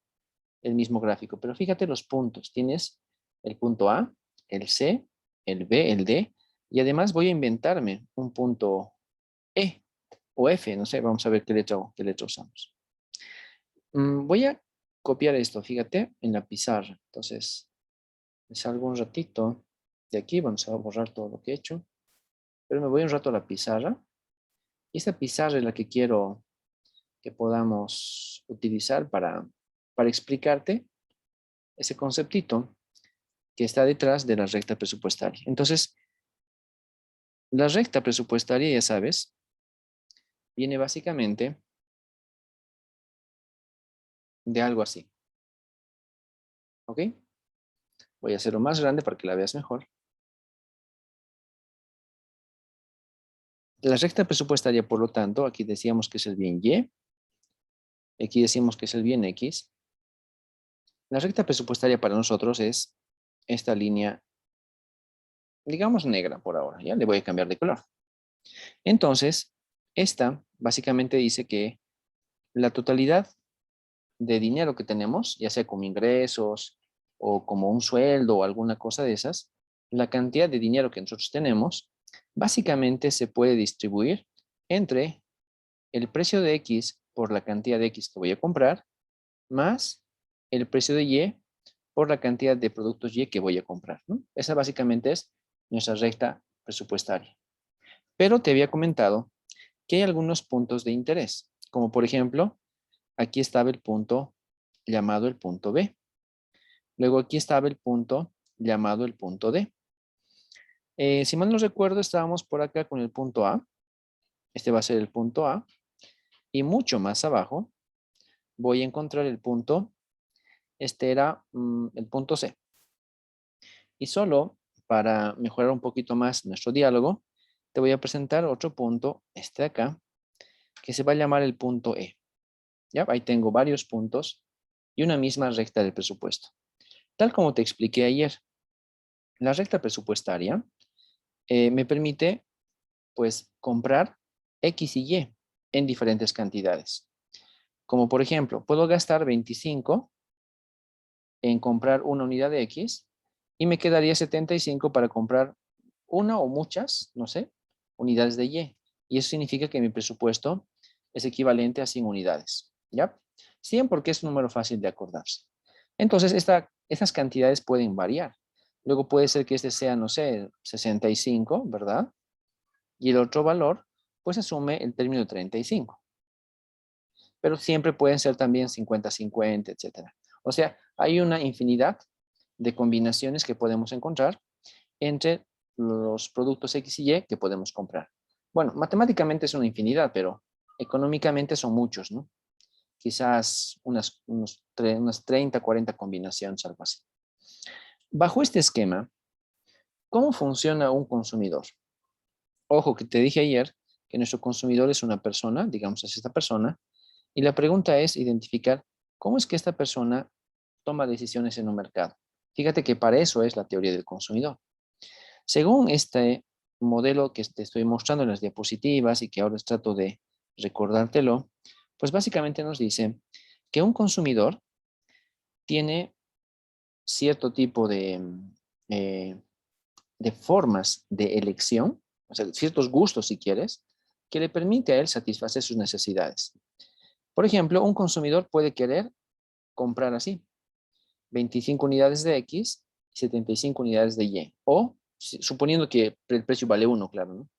el mismo gráfico. Pero fíjate los puntos. Tienes el punto A, el C, el B, el D. Y además voy a inventarme un punto E o F. No sé, vamos a ver qué letra usamos. Voy a copiar esto, fíjate, en la pizarra. Entonces, me salgo un ratito de aquí. Vamos a borrar todo lo que he hecho. Pero me voy un rato a la pizarra. Y esta pizarra es la que quiero que podamos utilizar para explicarte ese conceptito que está detrás de la recta presupuestaria. Entonces, la recta presupuestaria, ya sabes, viene básicamente de algo así. ¿Ok? Voy a hacerlo más grande para que la veas mejor. La recta presupuestaria, por lo tanto, aquí decíamos que es el bien Y. Aquí decimos que es el bien X. La recta presupuestaria para nosotros es esta línea, digamos negra por ahora, ya le voy a cambiar de color. Entonces, esta básicamente dice que la totalidad de dinero que tenemos, ya sea como ingresos o como un sueldo o alguna cosa de esas, la cantidad de dinero que nosotros tenemos, básicamente se puede distribuir entre el precio de X por la cantidad de X que voy a comprar, más el precio de Y por la cantidad de productos Y que voy a comprar, ¿no? Esa básicamente es nuestra recta presupuestaria. Pero te había comentado que hay algunos puntos de interés, como por ejemplo, aquí estaba el punto llamado el punto B. Luego aquí estaba el punto llamado el punto D. Si mal no recuerdo, estábamos por acá con el punto A. Este va a ser el punto A. Y mucho más abajo voy a encontrar el punto, este era el punto C. Y solo para mejorar un poquito más nuestro diálogo, te voy a presentar otro punto, este de acá, que se va a llamar el punto E. ¿Ya? Ahí tengo varios puntos y una misma recta del presupuesto. Tal como te expliqué ayer, la recta presupuestaria me permite, pues, comprar X y Y en diferentes cantidades. Como por ejemplo, puedo gastar 25 en comprar una unidad de X y me quedaría 75 para comprar una o muchas, no sé, unidades de Y. Y eso significa que mi presupuesto es equivalente a 100 unidades. ¿Ya? 100 porque es un número fácil de acordarse. Entonces, estas cantidades pueden variar. Luego puede ser que este sea, no sé, 65, ¿verdad? Y el otro valor, pues asume el término de 35. Pero siempre pueden ser también 50-50, etcétera. O sea, hay una infinidad de combinaciones que podemos encontrar entre los productos X y Y que podemos comprar. Bueno, matemáticamente es una infinidad, pero económicamente son muchos, ¿no? Quizás unas 30, 40 combinaciones, algo así. Bajo este esquema, ¿cómo funciona un consumidor? Ojo, que te dije ayer que nuestro consumidor es una persona, digamos es esta persona, y la pregunta es identificar cómo es que esta persona toma decisiones en un mercado. Fíjate que para eso es la teoría del consumidor. Según este modelo que te estoy mostrando en las diapositivas y que ahora trato de recordártelo, pues básicamente nos dice que un consumidor tiene cierto tipo de formas de elección, o sea, ciertos gustos si quieres, que le permite a él satisfacer sus necesidades. Por ejemplo, un consumidor puede querer comprar así, 25 unidades de X y 75 unidades de Y. O, suponiendo que el precio vale 1, claro, ¿no?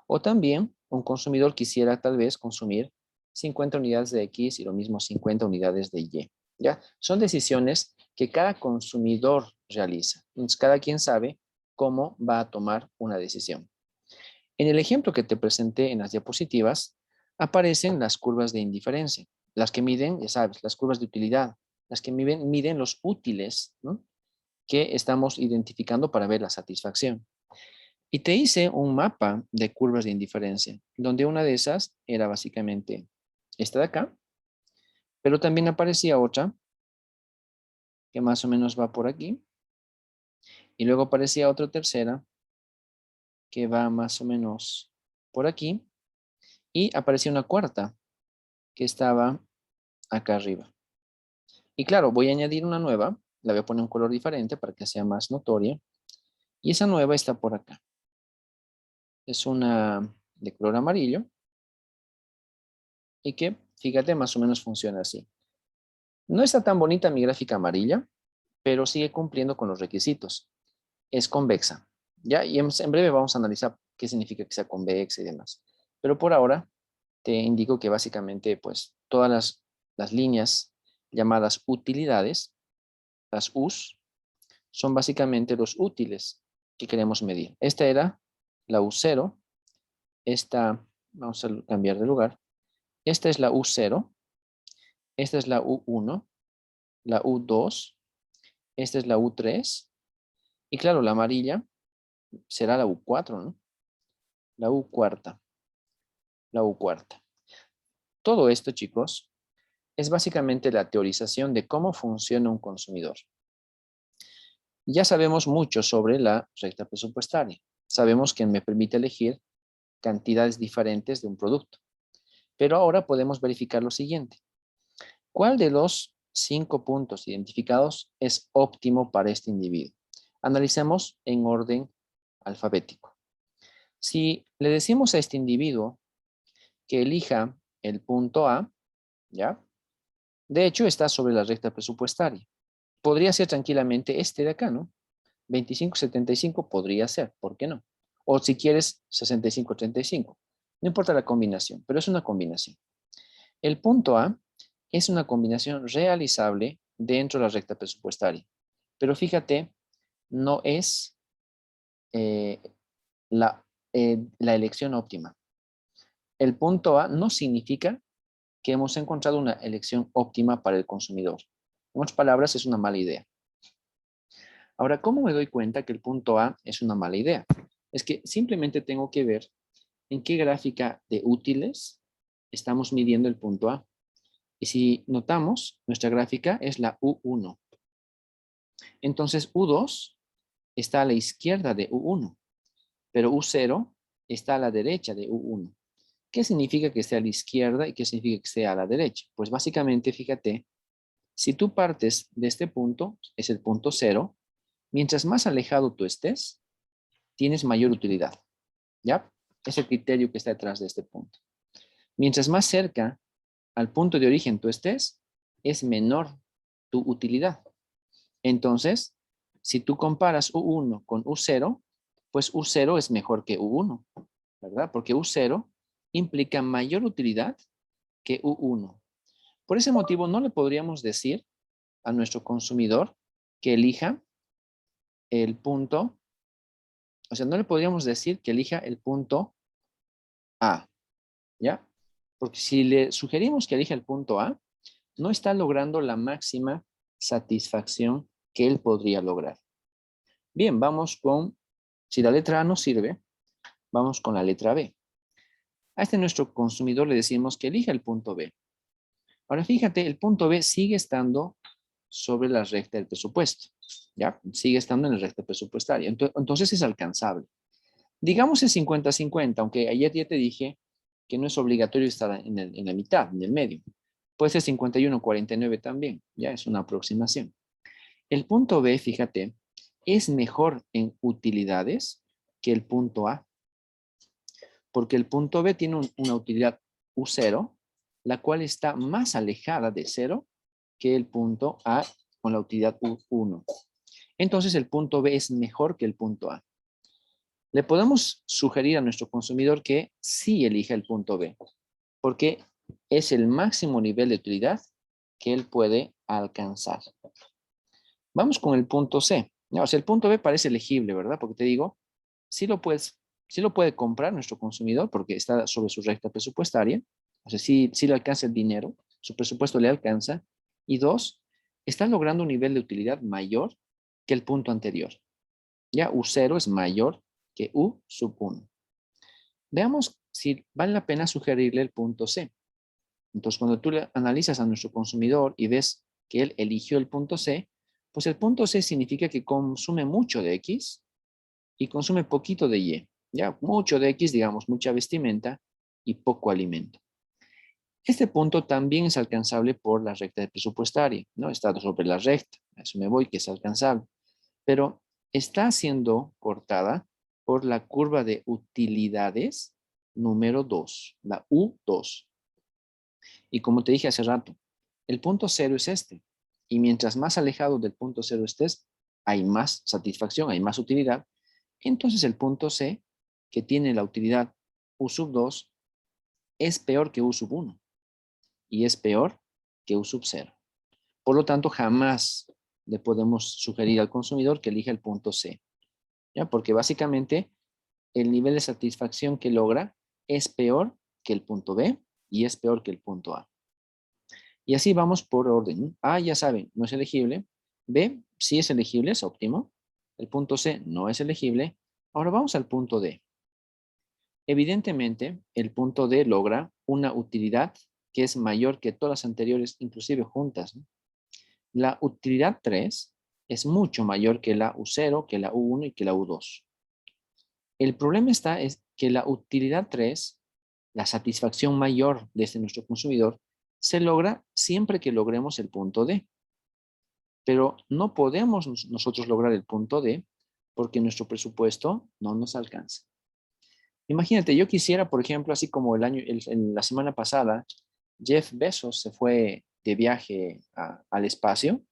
O también un consumidor quisiera tal vez consumir 50 unidades de X y lo mismo 50 unidades de Y. ¿Ya? Son decisiones que cada consumidor realiza. Entonces, cada quien sabe cómo va a tomar una decisión. En el ejemplo que te presenté en las diapositivas, aparecen las curvas de indiferencia, las que miden, ya sabes, las curvas de utilidad, las que miden los útiles, ¿no?, que estamos identificando para ver la satisfacción. Y te hice un mapa de curvas de indiferencia, donde una de esas era básicamente esta de acá, pero también aparecía otra que más o menos va por aquí, y luego aparecía otra tercera que va más o menos por aquí, y aparecía una cuarta que estaba acá arriba. Y claro, voy a añadir una nueva, la voy a poner un color diferente para que sea más notoria, y esa nueva está por acá. Es una de color amarillo, y que, fíjate, más o menos funciona así. No está tan bonita mi gráfica amarilla, pero sigue cumpliendo con los requisitos. Es convexa, ¿ya? Y en breve vamos a analizar qué significa que sea convexa y demás. Pero por ahora te indico que básicamente, pues, todas las líneas llamadas utilidades, las U's, son básicamente los útiles que queremos medir. Esta era la U0, esta, vamos a cambiar de lugar, esta es la U0, esta es la U1, la U2, esta es la U3, y claro, la amarilla será la U4, ¿no? La U4, la U4. Todo esto, chicos, es básicamente la teorización de cómo funciona un consumidor. Ya sabemos mucho sobre la recta presupuestaria. Sabemos que me permite elegir cantidades diferentes de un producto. Pero ahora podemos verificar lo siguiente. ¿Cuál de los 5 puntos identificados es óptimo para este individuo? Analicemos en orden alfabético. Si le decimos a este individuo que elija el punto A, ¿ya? De hecho, está sobre la recta presupuestaria. Podría ser tranquilamente este de acá, ¿no? 25-75 podría ser, ¿por qué no? O si quieres, 65-35. No importa la combinación, pero es una combinación. El punto A es una combinación realizable dentro de la recta presupuestaria. Pero fíjate, no es la elección óptima. El punto A no significa que hemos encontrado una elección óptima para el consumidor. En otras palabras, es una mala idea. Ahora, ¿cómo me doy cuenta que el punto A es una mala idea? Es que simplemente tengo que ver en qué gráfica de útiles estamos midiendo el punto A. Y si notamos, nuestra gráfica es la U1. Entonces, U2 está a la izquierda de U1, pero U0 está a la derecha de U1. ¿Qué significa que esté a la izquierda y qué significa que esté a la derecha? Pues básicamente, fíjate, si tú partes de este punto, es el punto 0, mientras más alejado tú estés, tienes mayor utilidad. ¿Ya? Es el criterio que está detrás de este punto. Mientras más cerca al punto de origen tú estés, es menor tu utilidad. Entonces, si tú comparas U1 con U0, pues U0 es mejor que U1, ¿verdad? Porque U0 implica mayor utilidad que U1. Por ese motivo, no le podríamos decir a nuestro consumidor que elija el punto, o sea, no le podríamos decir que elija el punto A, ¿ya? Porque si le sugerimos que elija el punto A, no está logrando la máxima satisfacción que él podría lograr. Bien, vamos con, si la letra A no sirve, vamos con la letra B. A este nuestro consumidor le decimos que elija el punto B. Ahora fíjate, el punto B sigue estando sobre la recta del presupuesto, ¿ya? Sigue estando en la recta presupuestaria. Entonces es alcanzable. Digamos es 50-50, aunque ayer ya te dije que no es obligatorio estar en la mitad, en el medio. Puede ser 51-49 también, ya es una aproximación. El punto B, fíjate, es mejor en utilidades que el punto A, porque el punto B tiene una utilidad U0, la cual está más alejada de 0 que el punto A con la utilidad U1. Entonces el punto B es mejor que el punto A. Le podemos sugerir a nuestro consumidor que sí elija el punto B, porque es el máximo nivel de utilidad que él puede alcanzar. Vamos con el punto C. O sea, el punto B parece elegible, ¿verdad? Porque te digo, sí lo puede comprar nuestro consumidor porque está sobre su recta presupuestaria. O sea, sí le alcanza el dinero, su presupuesto le alcanza. Y 2, está logrando un nivel de utilidad mayor que el punto anterior. Ya U0 es mayor que U sub 1. Veamos si vale la pena sugerirle el punto C. Entonces, cuando tú analizas a nuestro consumidor y ves que él eligió el punto C, pues el punto C significa que consume mucho de X y consume poquito de Y. Ya, mucho de X, digamos, mucha vestimenta y poco alimento. Este punto también es alcanzable por la recta presupuestaria, ¿no? Está sobre la recta, a eso me voy, que es alcanzable. Pero está siendo cortada por la curva de utilidades número 2, la U2. Y como te dije hace rato, el punto 0 es este. Y mientras más alejado del punto 0 estés, hay más satisfacción, hay más utilidad. Entonces el punto C, que tiene la utilidad U sub 2, es peor que U sub 1. Y es peor que U sub 0. Por lo tanto, jamás le podemos sugerir al consumidor que elija el punto C. ¿Ya? Porque básicamente el nivel de satisfacción que logra es peor que el punto B y es peor que el punto A. Y así vamos por orden. A, ya saben, no es elegible. B, sí es elegible, es óptimo. El punto C no es elegible. Ahora vamos al punto D. Evidentemente, el punto D logra una utilidad que es mayor que todas las anteriores, inclusive juntas, ¿no? La utilidad 3 es mucho mayor que la U0, que la U1 y que la U2. El problema es que la utilidad 3, la satisfacción mayor de nuestro consumidor, se logra siempre que logremos el punto D. Pero no podemos nosotros lograr el punto D porque nuestro presupuesto no nos alcanza. Imagínate, yo quisiera, por ejemplo, así como la semana pasada, Jeff Bezos se fue de viaje al espacio.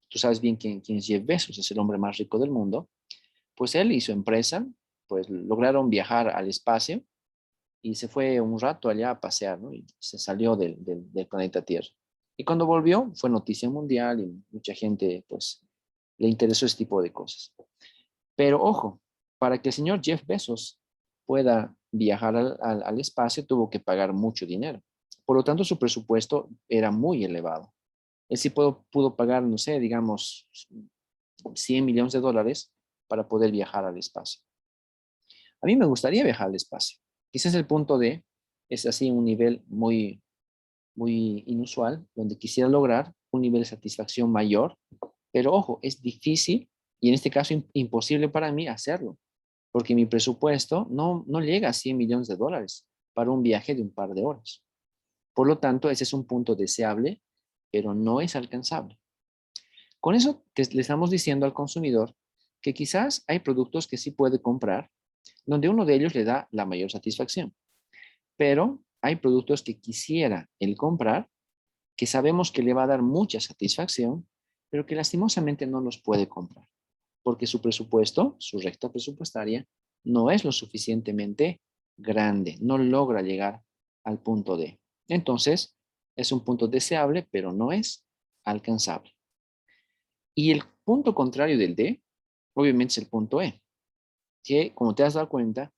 Tú sabes bien quién es Jeff Bezos, es el hombre más rico del mundo. Pues él y su empresa, pues lograron viajar al espacio y se fue un rato allá a pasear, ¿no? Y se salió del planeta Tierra. Y cuando volvió, fue noticia mundial y mucha gente, pues, le interesó ese tipo de cosas. Pero ojo, para que el señor Jeff Bezos pueda viajar al espacio, tuvo que pagar mucho dinero. Por lo tanto, su presupuesto era muy elevado. Él sí pudo pagar, no sé, digamos, $100 millones para poder viajar al espacio. A mí me gustaría viajar al espacio. Quizás el punto D es así un nivel muy, muy inusual, donde quisiera lograr un nivel de satisfacción mayor, pero ojo, es difícil y en este caso imposible para mí hacerlo, porque mi presupuesto no llega a $100 millones para un viaje de un par de horas. Por lo tanto, ese es un punto deseable, pero no es alcanzable. Con eso le estamos diciendo al consumidor que quizás hay productos que sí puede comprar, donde uno de ellos le da la mayor satisfacción. Pero hay productos que quisiera él comprar, que sabemos que le va a dar mucha satisfacción, pero que lastimosamente no los puede comprar, porque su presupuesto, su recta presupuestaria, no es lo suficientemente grande, no logra llegar al punto D. Entonces, es un punto deseable, pero no es alcanzable. Y el punto contrario del D, obviamente es el punto E, que, como te has dado cuenta,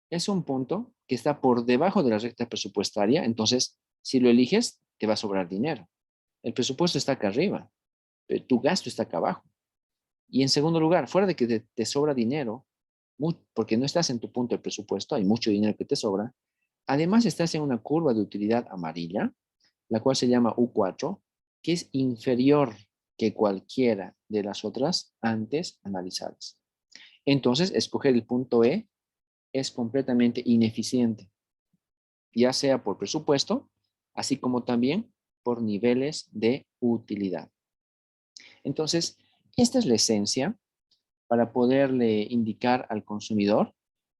es un punto que está por debajo de la recta presupuestaria. Entonces, si lo eliges, te va a sobrar dinero. El presupuesto está acá arriba, pero tu gasto está acá abajo. Y en segundo lugar, fuera de que te sobra dinero, porque no estás en tu punto de presupuesto, hay mucho dinero que te sobra, además estás en una curva de utilidad amarilla, la cual se llama U4, que es inferior que cualquiera de las otras antes analizadas. Entonces, escoger el punto E es completamente ineficiente, ya sea por presupuesto, así como también por niveles de utilidad. Entonces, esta es la esencia para poderle indicar al consumidor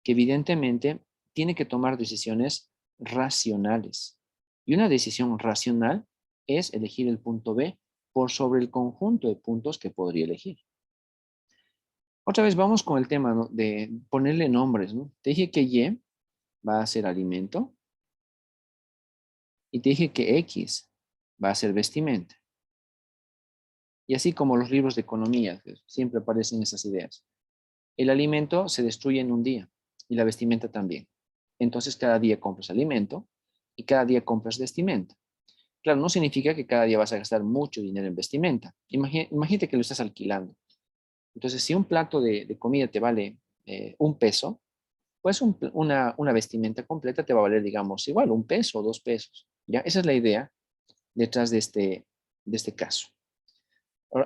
que evidentemente tiene que tomar decisiones racionales. Y una decisión racional es elegir el punto B por sobre el conjunto de puntos que podría elegir. Otra vez vamos con el tema, ¿no?, de ponerle nombres, ¿no? Te dije que Y va a ser alimento y te dije que X va a ser vestimenta. Y así como los libros de economía, siempre aparecen esas ideas. El alimento se destruye en un día y la vestimenta también. Entonces cada día compras alimento y cada día compras vestimenta. Claro, no significa que cada día vas a gastar mucho dinero en vestimenta. Imagínate que lo estás alquilando. Entonces, si un plato de comida te vale $1, pues una vestimenta completa te va a valer, digamos, igual $1 o $2. ¿Ya? Esa es la idea detrás de este caso.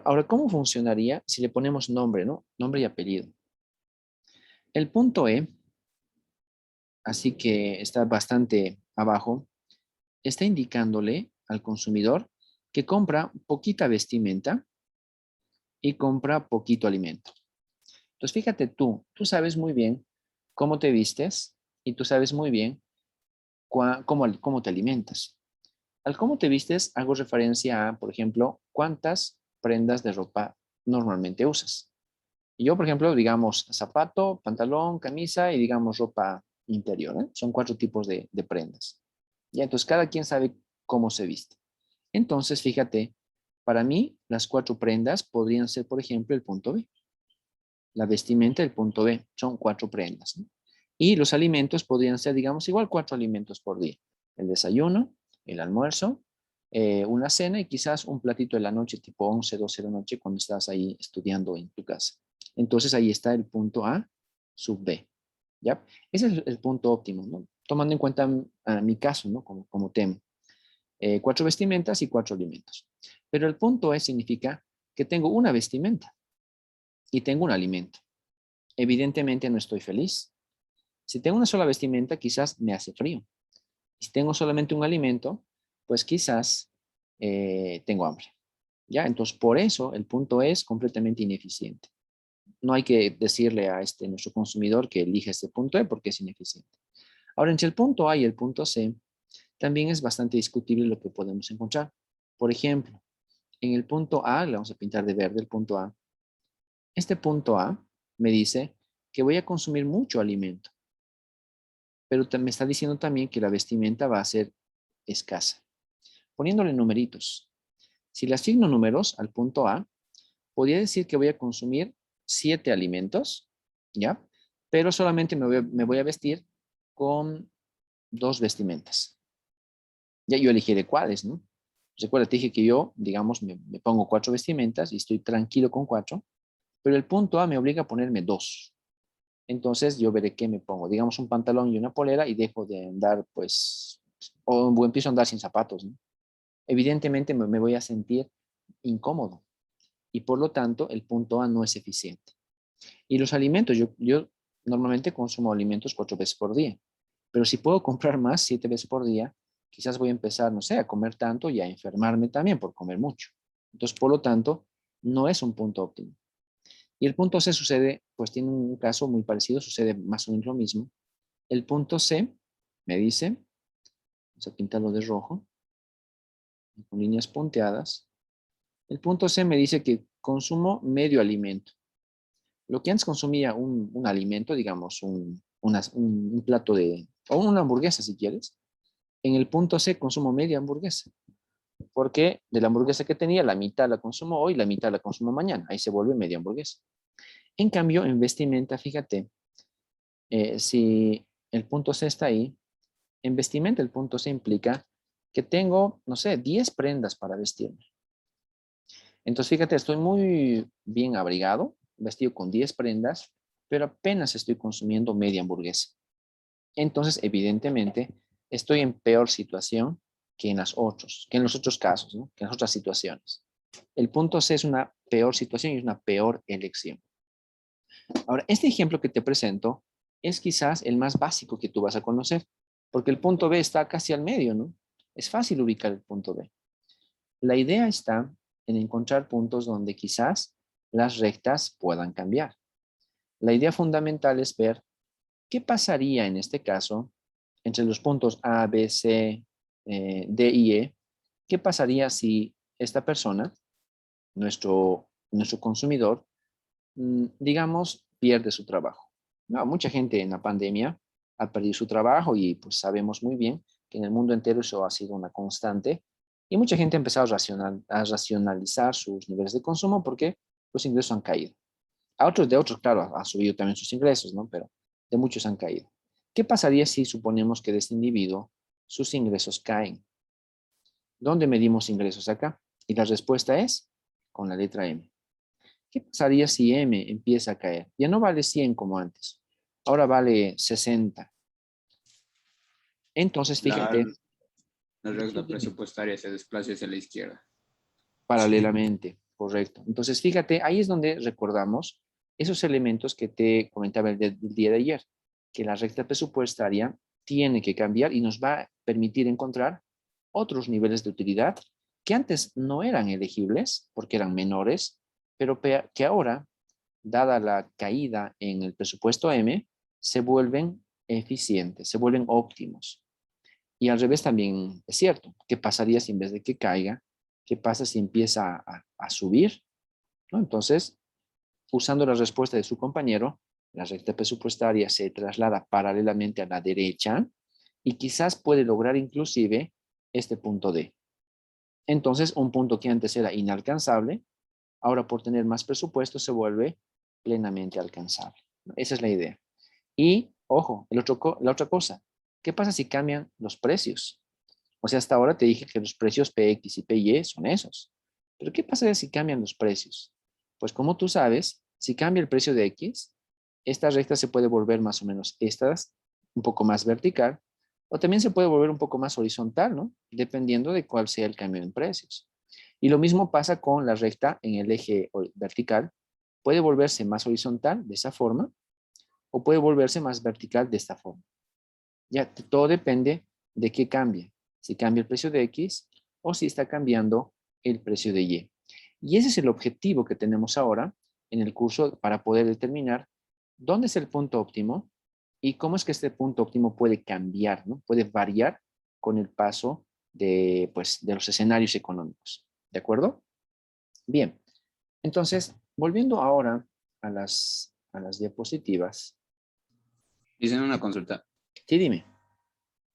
Ahora, ¿cómo funcionaría si le ponemos nombre, ¿no? Nombre y apellido. El punto E, así que está bastante abajo, está indicándole al consumidor que compra poquita vestimenta y compra poquito alimento. Entonces, fíjate tú sabes muy bien cómo te vistes y tú sabes muy bien cómo te alimentas. Al cómo te vistes, hago referencia a, por ejemplo, cuántas prendas de ropa normalmente usas. Y yo, por ejemplo, digamos zapato, pantalón, camisa y digamos ropa interior, ¿eh? Son 4 tipos de prendas. Ya, entonces cada quien sabe cómo se viste. Entonces, fíjate, para mí las 4 prendas podrían ser, por ejemplo, el punto B. La vestimenta, el punto B, son 4 prendas, ¿no? Y los alimentos podrían ser, digamos, igual 4 alimentos por día. El desayuno, el almuerzo, una cena y quizás un platito de la noche, tipo 11, 12 de la noche, cuando estás ahí estudiando en tu casa. Entonces ahí está el punto A sub B. ¿Ya? Ese es el punto óptimo, ¿no? Tomando en cuenta mi caso, ¿no? Como tema. 4 vestimentas y 4 alimentos. Pero el punto E significa que tengo una vestimenta. y tengo un alimento. Evidentemente no estoy feliz. Si tengo una sola vestimenta, quizás me hace frío. Si tengo solamente un alimento, pues quizás tengo hambre. ¿Ya? Entonces, por eso el punto E es completamente ineficiente. No hay que decirle a nuestro consumidor que elija este punto E porque es ineficiente. Ahora, entre el punto A y el punto C, también es bastante discutible lo que podemos encontrar. Por ejemplo, en el punto A, le vamos a pintar de verde el punto A. Este punto A me dice que voy a consumir mucho alimento, pero me está diciendo también que la vestimenta va a ser escasa. Poniéndole numeritos. Si le asigno números al punto A, podría decir que voy a consumir 7 alimentos, ¿ya? Pero solamente me voy a vestir con 2 vestimentas. Ya yo elegiré cuáles, ¿no? Recuerda, te dije que yo, digamos, me pongo 4 vestimentas y estoy tranquilo con 4, pero el punto A me obliga a ponerme 2. Entonces yo veré qué me pongo. Digamos un pantalón y una polera y dejo de andar, pues, o empiezo a andar sin zapatos, ¿no? Evidentemente me voy a sentir incómodo y por lo tanto el punto A no es eficiente. Y los alimentos, yo normalmente consumo alimentos 4 veces por día, pero si puedo comprar más 7 veces por día, quizás voy a empezar, no sé, a comer tanto y a enfermarme también por comer mucho. Entonces, por lo tanto, no es un punto óptimo. Y el punto C sucede, pues tiene un caso muy parecido, sucede más o menos lo mismo. El punto C me dice, vamos a pintarlo de rojo, con líneas punteadas. El punto C me dice que consumo medio alimento. Lo que antes consumía un alimento, digamos, un plato de, o una hamburguesa si quieres, en el punto C consumo media hamburguesa. Porque de la hamburguesa que tenía, la mitad la consumo hoy, la mitad la consumo mañana. Ahí se vuelve media hamburguesa. En cambio, en vestimenta, fíjate, si el punto C está ahí, en vestimenta el punto C implica que tengo, no sé, 10 prendas para vestirme. Entonces, fíjate, estoy muy bien abrigado, vestido con 10 prendas, pero apenas estoy consumiendo media hamburguesa. Entonces, evidentemente, estoy en peor situación que en los otros casos, ¿no? Que en las otras situaciones. El punto C es una peor situación y es una peor elección. Ahora, este ejemplo que te presento es quizás el más básico que tú vas a conocer, porque el punto B está casi al medio, ¿no? Es fácil ubicar el punto B. La idea está en encontrar puntos donde quizás las rectas puedan cambiar. La idea fundamental es ver qué pasaría en este caso entre los puntos A, B, C, D y E. ¿Qué pasaría si esta persona, nuestro consumidor, digamos, pierde su trabajo? No, mucha gente en la pandemia ha perdido su trabajo y pues sabemos muy bien que en el mundo entero eso ha sido una constante y mucha gente ha empezado a racionalizar sus niveles de consumo porque los ingresos han caído. A otros de otros, claro, ha subido también sus ingresos, ¿no? Pero de muchos han caído. ¿Qué pasaría si suponemos que de este individuo sus ingresos caen? ¿Dónde medimos ingresos acá? Y la respuesta es con la letra M. ¿Qué pasaría si M empieza a caer? Ya no vale 100 como antes. Ahora vale 60. Entonces, fíjate.
La regla presupuestaria se desplaza hacia la izquierda.
Paralelamente, correcto. Entonces, fíjate, ahí es donde recordamos esos elementos que te comentaba el día de ayer, que la recta presupuestaria tiene que cambiar y nos va a permitir encontrar otros niveles de utilidad que antes no eran elegibles porque eran menores, pero que ahora, dada la caída en el presupuesto M, se vuelven eficientes, se vuelven óptimos. Y al revés también es cierto. ¿Qué pasaría si en vez de que caiga, qué pasa si empieza a subir? ¿No? Entonces, usando la respuesta de su compañero, la recta presupuestaria se traslada paralelamente a la derecha y quizás puede lograr inclusive este punto D. Entonces, un punto que antes era inalcanzable, ahora por tener más presupuesto se vuelve plenamente alcanzable. Esa es la idea. Y, ojo, la otra cosa, ¿qué pasa si cambian los precios? O sea, hasta ahora te dije que los precios PX y PY son esos. Pero ¿qué pasa si cambian los precios? Pues como tú sabes, si cambia el precio de X, esta recta se puede volver más o menos un poco más vertical, o también se puede volver un poco más horizontal, ¿no? Dependiendo de cuál sea el cambio en precios. Y lo mismo pasa con la recta en el eje vertical, puede volverse más horizontal de esa forma o puede volverse más vertical de esta forma. Ya, todo depende de qué cambie. Si cambia el precio de X o si está cambiando el precio de Y. Y ese es el objetivo que tenemos ahora en el curso para poder determinar dónde es el punto óptimo y cómo es que este punto óptimo puede cambiar, ¿no? Puede variar con el paso de, pues, de los escenarios económicos. ¿De acuerdo? Bien. Entonces, volviendo ahora a las diapositivas.
Dicen una consulta.
Sí, dime.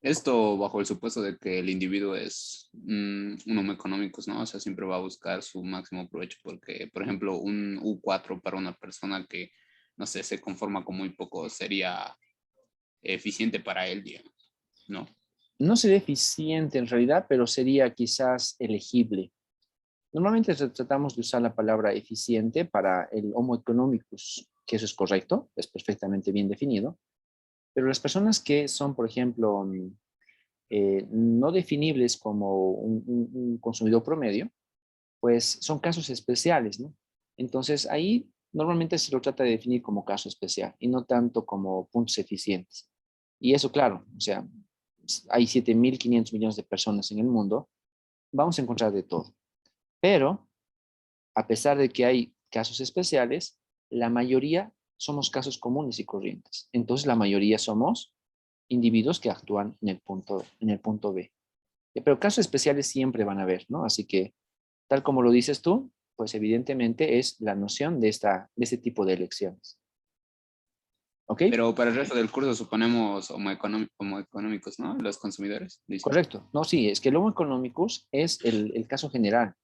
Esto bajo el supuesto de que el individuo es un homo económicos, ¿no? O sea, siempre va a buscar su máximo provecho porque, por ejemplo, un U4 para una persona que, no sé, se conforma con muy poco sería eficiente para él, digamos, ¿no?
No sería eficiente en realidad, pero sería quizás elegible. Normalmente tratamos de usar la palabra eficiente para el Homo economicus, que eso es correcto, es perfectamente bien definido, pero las personas que son, por ejemplo, no definibles como un consumidor promedio, pues son casos especiales, ¿no? Entonces ahí normalmente se lo trata de definir como caso especial y no tanto como puntos eficientes. Y eso, claro, o sea, hay 7.500 millones de personas en el mundo, vamos a encontrar de todo. Pero, a pesar de que hay casos especiales, la mayoría somos casos comunes y corrientes. Entonces, la mayoría somos individuos que actúan en el punto B. Pero casos especiales siempre van a haber, ¿no? Así que, tal como lo dices tú, pues evidentemente es la noción de este tipo de elecciones. ¿Ok?
Pero para el resto del curso suponemos homo económicos, ¿no? Los consumidores. Dice.
Correcto. No, sí, es que el Homo economicus es el caso general.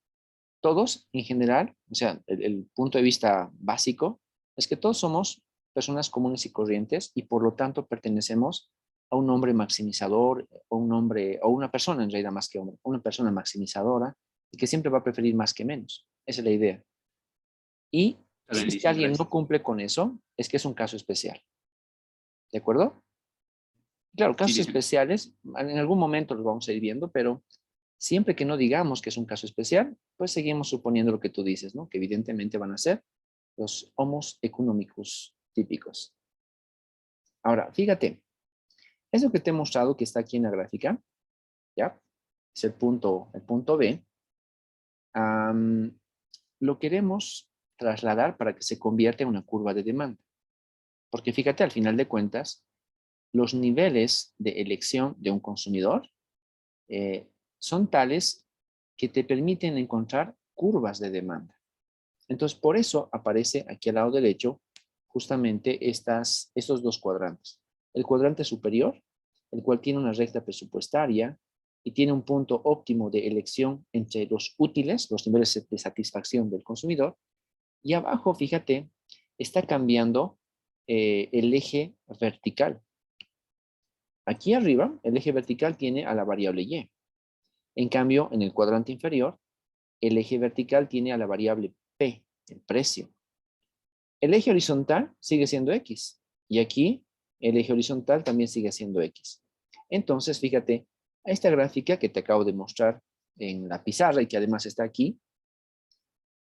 Todos, en general, o sea, el punto de vista básico es que todos somos personas comunes y corrientes y por lo tanto pertenecemos a un hombre maximizador o un hombre, o una persona en realidad más que hombre, una persona maximizadora y que siempre va a preferir más que menos. Esa es la idea. Y si es que alguien no cumple con eso, es que es un caso especial. ¿De acuerdo? Claro, casos especiales, en algún momento los vamos a ir viendo, pero siempre que no digamos que es un caso especial, pues seguimos suponiendo lo que tú dices, ¿no? Que evidentemente van a ser los homos economicus típicos. Ahora, fíjate, eso que te he mostrado que está aquí en la gráfica, ¿ya? Es el punto B. Lo queremos trasladar para que se convierta en una curva de demanda. Porque fíjate, al final de cuentas, los niveles de elección de un consumidor son tales que te permiten encontrar curvas de demanda. Entonces, por eso aparece aquí al lado derecho justamente estos dos cuadrantes. El cuadrante superior, el cual tiene una recta presupuestaria y tiene un punto óptimo de elección entre los útiles, los niveles de satisfacción del consumidor. Y abajo, fíjate, está cambiando el eje vertical. Aquí arriba, el eje vertical tiene a la variable Y. En cambio, en el cuadrante inferior, el eje vertical tiene a la variable P, el precio. El eje horizontal sigue siendo X. Y aquí, el eje horizontal también sigue siendo X. Entonces, fíjate, a esta gráfica que te acabo de mostrar en la pizarra y que además está aquí,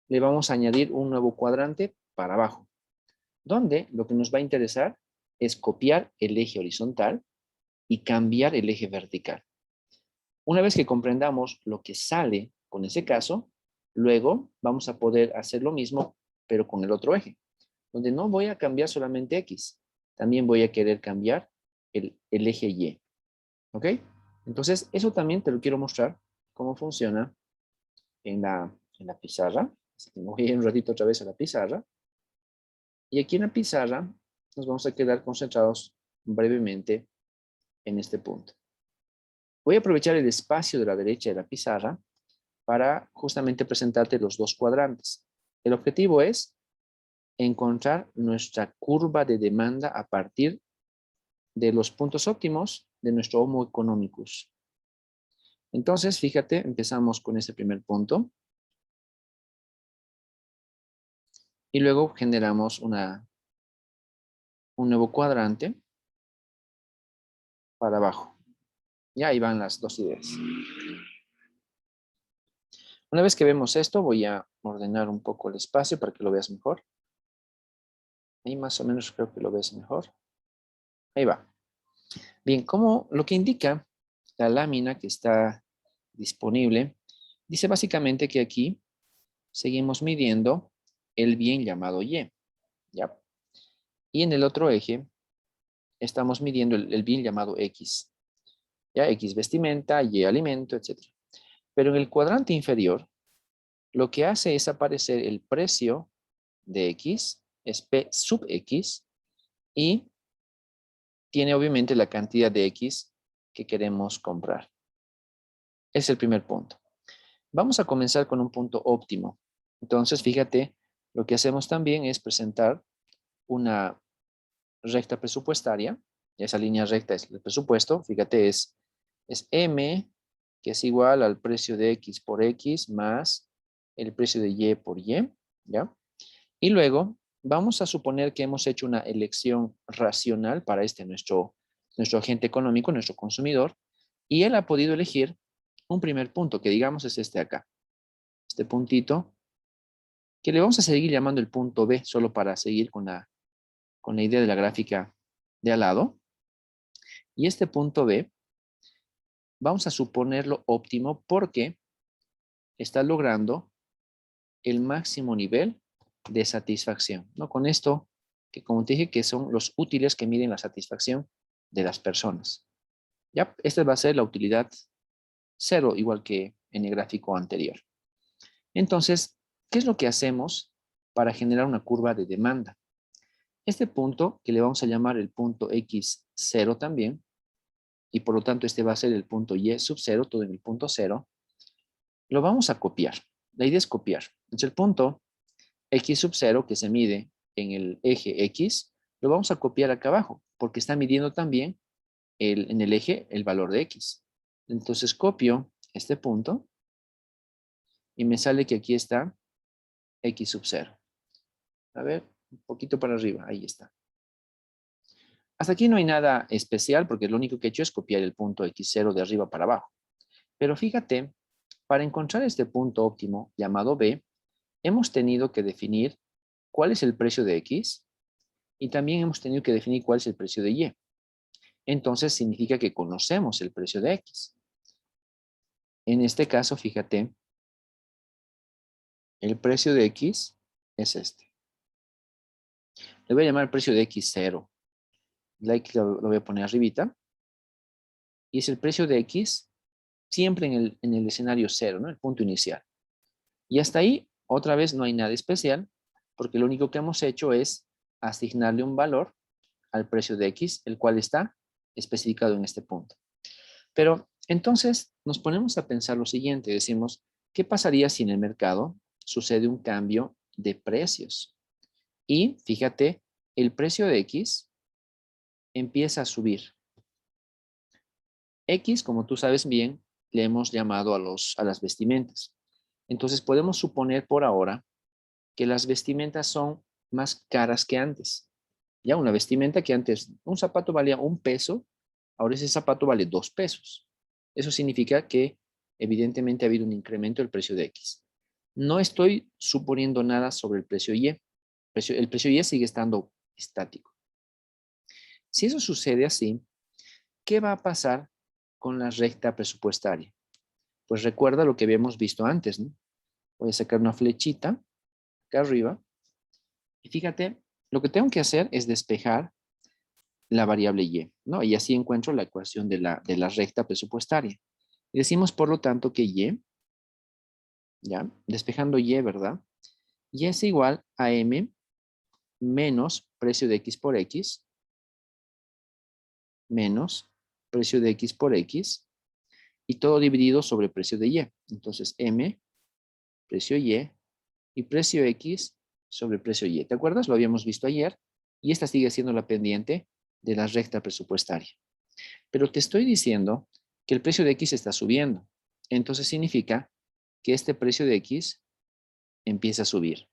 le vamos a añadir un nuevo cuadrante para abajo, donde lo que nos va a interesar es copiar el eje horizontal y cambiar el eje vertical. Una vez que comprendamos lo que sale con ese caso, luego vamos a poder hacer lo mismo, pero con el otro eje, donde no voy a cambiar solamente X, también voy a querer cambiar el eje Y. ¿Ok? Entonces, eso también te lo quiero mostrar, cómo funciona en la pizarra. Así que me voy a ir un ratito otra vez a la pizarra. Y aquí en la pizarra nos vamos a quedar concentrados brevemente en este punto. Voy a aprovechar el espacio de la derecha de la pizarra para justamente presentarte los dos cuadrantes. El objetivo es encontrar nuestra curva de demanda a partir de los puntos óptimos de nuestro Homo economicus. Entonces, fíjate, empezamos con este primer punto. Y luego generamos un nuevo cuadrante para abajo. Y ahí van las dos ideas. Una vez que vemos esto, voy a ordenar un poco el espacio para que lo veas mejor. Ahí más o menos creo que lo ves mejor. Ahí va. Bien, como lo que indica la lámina que está disponible, dice básicamente que aquí seguimos midiendo el bien llamado Y. ¿Ya? Y en el otro eje estamos midiendo el bien llamado X. ¿Ya? X vestimenta, Y alimento, etc. Pero en el cuadrante inferior, lo que hace es aparecer el precio de X, es P sub X, y tiene obviamente la cantidad de X que queremos comprar. Es el primer punto. Vamos a comenzar con un punto óptimo. Entonces, fíjate, lo que hacemos también es presentar una recta presupuestaria. Esa línea recta es el presupuesto. Fíjate, es M, que es igual al precio de X por X más el precio de Y por Y, ¿ya? Y luego vamos a suponer que hemos hecho una elección racional para nuestro agente económico, nuestro consumidor, y él ha podido elegir un primer punto, que digamos es este acá. Este puntito, que le vamos a seguir llamando el punto B, solo para seguir con la idea de la gráfica de al lado. Y este punto B, vamos a suponerlo óptimo porque está logrando el máximo nivel de satisfacción, ¿no? Con esto, que como te dije, que son los útiles que miden la satisfacción de las personas. ¿Ya? Esta va a ser la utilidad 0, igual que en el gráfico anterior. Entonces, ¿qué es lo que hacemos para generar una curva de demanda? Este punto, que le vamos a llamar el punto X0 también, y por lo tanto este va a ser el punto Y sub 0, todo en el punto 0, lo vamos a copiar. La idea es copiar. Entonces el punto X sub 0, que se mide en el eje X, lo vamos a copiar acá abajo, porque está midiendo también en el eje el valor de X. Entonces copio este punto y me sale que aquí está X sub 0. A ver, un poquito para arriba, ahí está. Hasta aquí no hay nada especial porque lo único que he hecho es copiar el punto X0 de arriba para abajo. Pero fíjate, para encontrar este punto óptimo llamado B, hemos tenido que definir cuál es el precio de X y también hemos tenido que definir cuál es el precio de Y. Entonces significa que conocemos el precio de X. En este caso, fíjate, el precio de X es este. Le voy a llamar el precio de X0. Lo voy a poner arribita. Y es el precio de X siempre en el escenario 0, ¿no? El punto inicial. Y hasta ahí, otra vez, no hay nada especial, porque lo único que hemos hecho es asignarle un valor al precio de X, el cual está especificado en este punto. Pero entonces nos ponemos a pensar lo siguiente, decimos, ¿qué pasaría si en el mercado sucede un cambio de precios? Y fíjate, el precio de X empieza a subir. X, como tú sabes bien, le hemos llamado a las vestimentas. Entonces podemos suponer por ahora que las vestimentas son más caras que antes. Ya una vestimenta que antes, un zapato valía 1 peso, ahora ese zapato vale 2 pesos. Eso significa que evidentemente ha habido un incremento del precio de X. No estoy suponiendo nada sobre el precio Y. El precio Y sigue estando estático. Si eso sucede así, ¿qué va a pasar con la recta presupuestaria? Pues recuerda lo que habíamos visto antes, ¿no? Voy a sacar una flechita acá arriba. Y fíjate, lo que tengo que hacer es despejar la variable Y, ¿no? Y así encuentro la ecuación de la recta presupuestaria. Y decimos, por lo tanto, que Y, ¿ya? Despejando Y, ¿verdad? Y es igual a M menos precio de X por X menos precio de X por X y todo dividido sobre precio de Y. Entonces, M, precio Y y precio X sobre precio Y. ¿Te acuerdas? Lo habíamos visto ayer y esta sigue siendo la pendiente de la recta presupuestaria. Pero te estoy diciendo que el precio de X está subiendo. Entonces significa que este precio de X empieza a subir.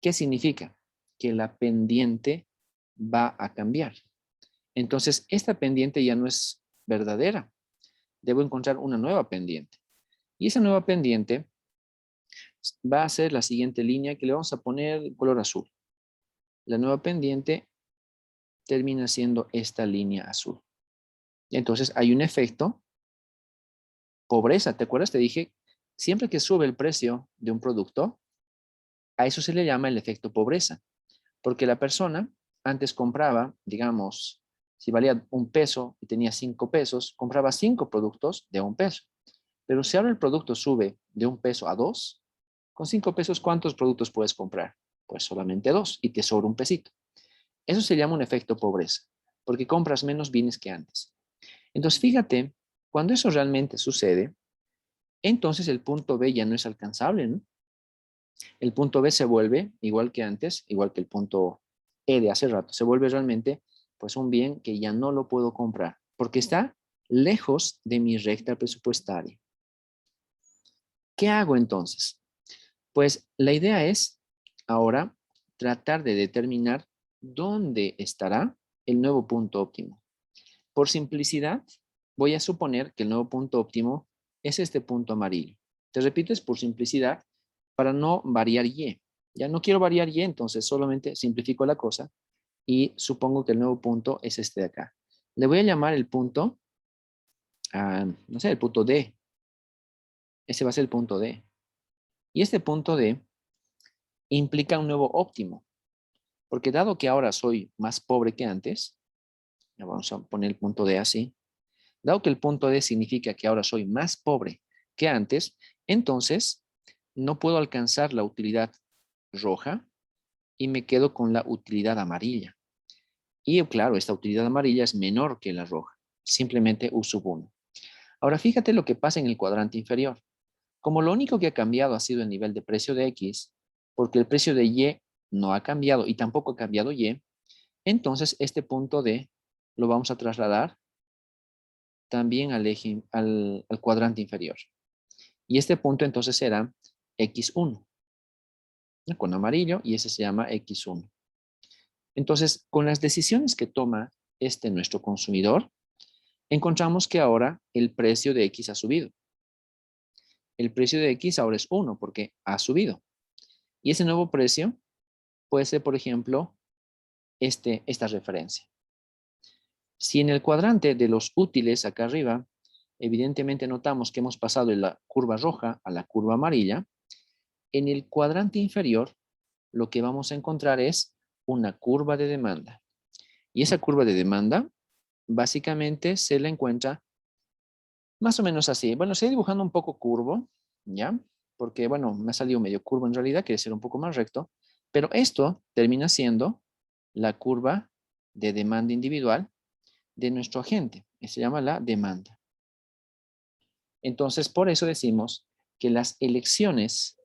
¿Qué significa? Que la pendiente va a cambiar. Entonces, esta pendiente ya no es verdadera. Debo encontrar una nueva pendiente. Y esa nueva pendiente va a ser la siguiente línea que le vamos a poner color azul. la nueva pendiente termina siendo esta línea azul. Y entonces hay un efecto pobreza. ¿Te acuerdas? Te dije, siempre que sube el precio de un producto, a eso se le llama el efecto pobreza. Porque la persona antes compraba, digamos, si valía 1 peso y tenía 5 pesos, compraba 5 productos de 1 peso. Pero si ahora el producto sube de 1 peso a 2, con 5 pesos, ¿cuántos productos puedes comprar? Pues solamente 2 y te sobra 1 pesito. Eso se llama un efecto pobreza, porque compras menos bienes que antes. Entonces, fíjate, cuando eso realmente sucede, entonces el punto B ya no es alcanzable, ¿no? El punto B se vuelve, igual que antes, igual que el punto E de hace rato, se vuelve realmente pues un bien que ya no lo puedo comprar, porque está lejos de mi recta presupuestaria. ¿Qué hago entonces? Pues la idea es ahora tratar de determinar dónde estará el nuevo punto óptimo. Por simplicidad, voy a suponer que el nuevo punto óptimo es este punto amarillo. Te repito, es por simplicidad para no variar Y. Ya no quiero variar Y, entonces solamente simplifico la cosa y supongo que el nuevo punto es este de acá. Le voy a llamar el punto, no sé, el punto D. Ese va a ser el punto D. Y este punto D implica un nuevo óptimo. Porque dado que ahora soy más pobre que antes, ya vamos a poner el punto D así. Dado que el punto D significa que ahora soy más pobre que antes, entonces no puedo alcanzar la utilidad roja y me quedo con la utilidad amarilla. Y claro, esta utilidad amarilla es menor que la roja. Simplemente U sub 1. Ahora fíjate lo que pasa en el cuadrante inferior. Como lo único que ha cambiado ha sido el nivel de precio de X, porque el precio de Y no ha cambiado y tampoco ha cambiado Y, entonces este punto D lo vamos a trasladar también al cuadrante inferior. Y este punto entonces será X1, ¿no? Con amarillo, y ese se llama X1. Entonces, con las decisiones que toma nuestro consumidor, encontramos que ahora el precio de X ha subido. El precio de X ahora es 1 porque ha subido. Y ese nuevo precio puede ser, por ejemplo, esta referencia. Si en el cuadrante de los útiles acá arriba, evidentemente notamos que hemos pasado de la curva roja a la curva amarilla, en el cuadrante inferior lo que vamos a encontrar es una curva de demanda. Y esa curva de demanda básicamente se la encuentra más o menos así. Bueno, estoy dibujando un poco curvo, ¿ya? Porque, bueno, me ha salido medio curvo en realidad, quiere ser un poco más recto, pero esto termina siendo la curva de demanda individual de nuestro agente, que se llama la demanda. Entonces, por eso decimos que las elecciones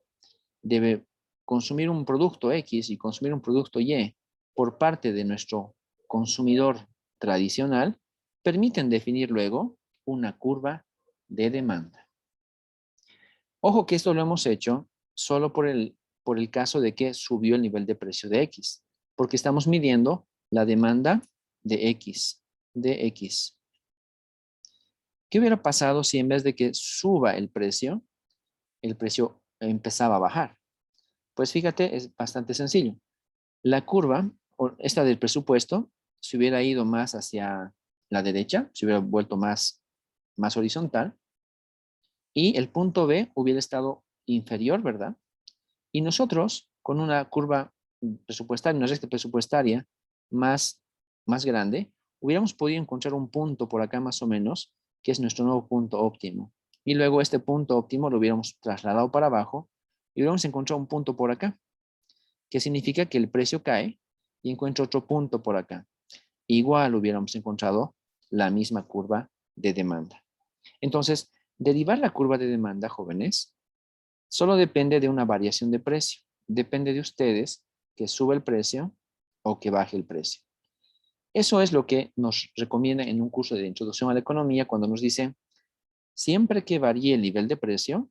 de consumir un producto X y consumir un producto Y por parte de nuestro consumidor tradicional permiten definir luego una curva de demanda. Ojo que esto lo hemos hecho solo por el caso de que subió el nivel de precio de X, porque estamos midiendo la demanda de X. ¿Qué hubiera pasado si en vez de que suba el precio empezaba a bajar? Pues fíjate, es bastante sencillo. La curva, esta del presupuesto, se hubiera ido más hacia la derecha, se hubiera vuelto más horizontal, y el punto B hubiera estado inferior, ¿verdad? Y nosotros, con una curva presupuestaria, una recta presupuestaria más grande, hubiéramos podido encontrar un punto por acá más o menos, que es nuestro nuevo punto óptimo. Y luego este punto óptimo lo hubiéramos trasladado para abajo y hubiéramos encontrado un punto por acá, que significa que el precio cae y encuentro otro punto por acá. Igual hubiéramos encontrado la misma curva de demanda. Entonces, derivar la curva de demanda, jóvenes, solo depende de una variación de precio. Depende de ustedes que suba el precio o que baje el precio. Eso es lo que nos recomienda en un curso de introducción a la economía cuando nos dice, siempre que varíe el nivel de precio,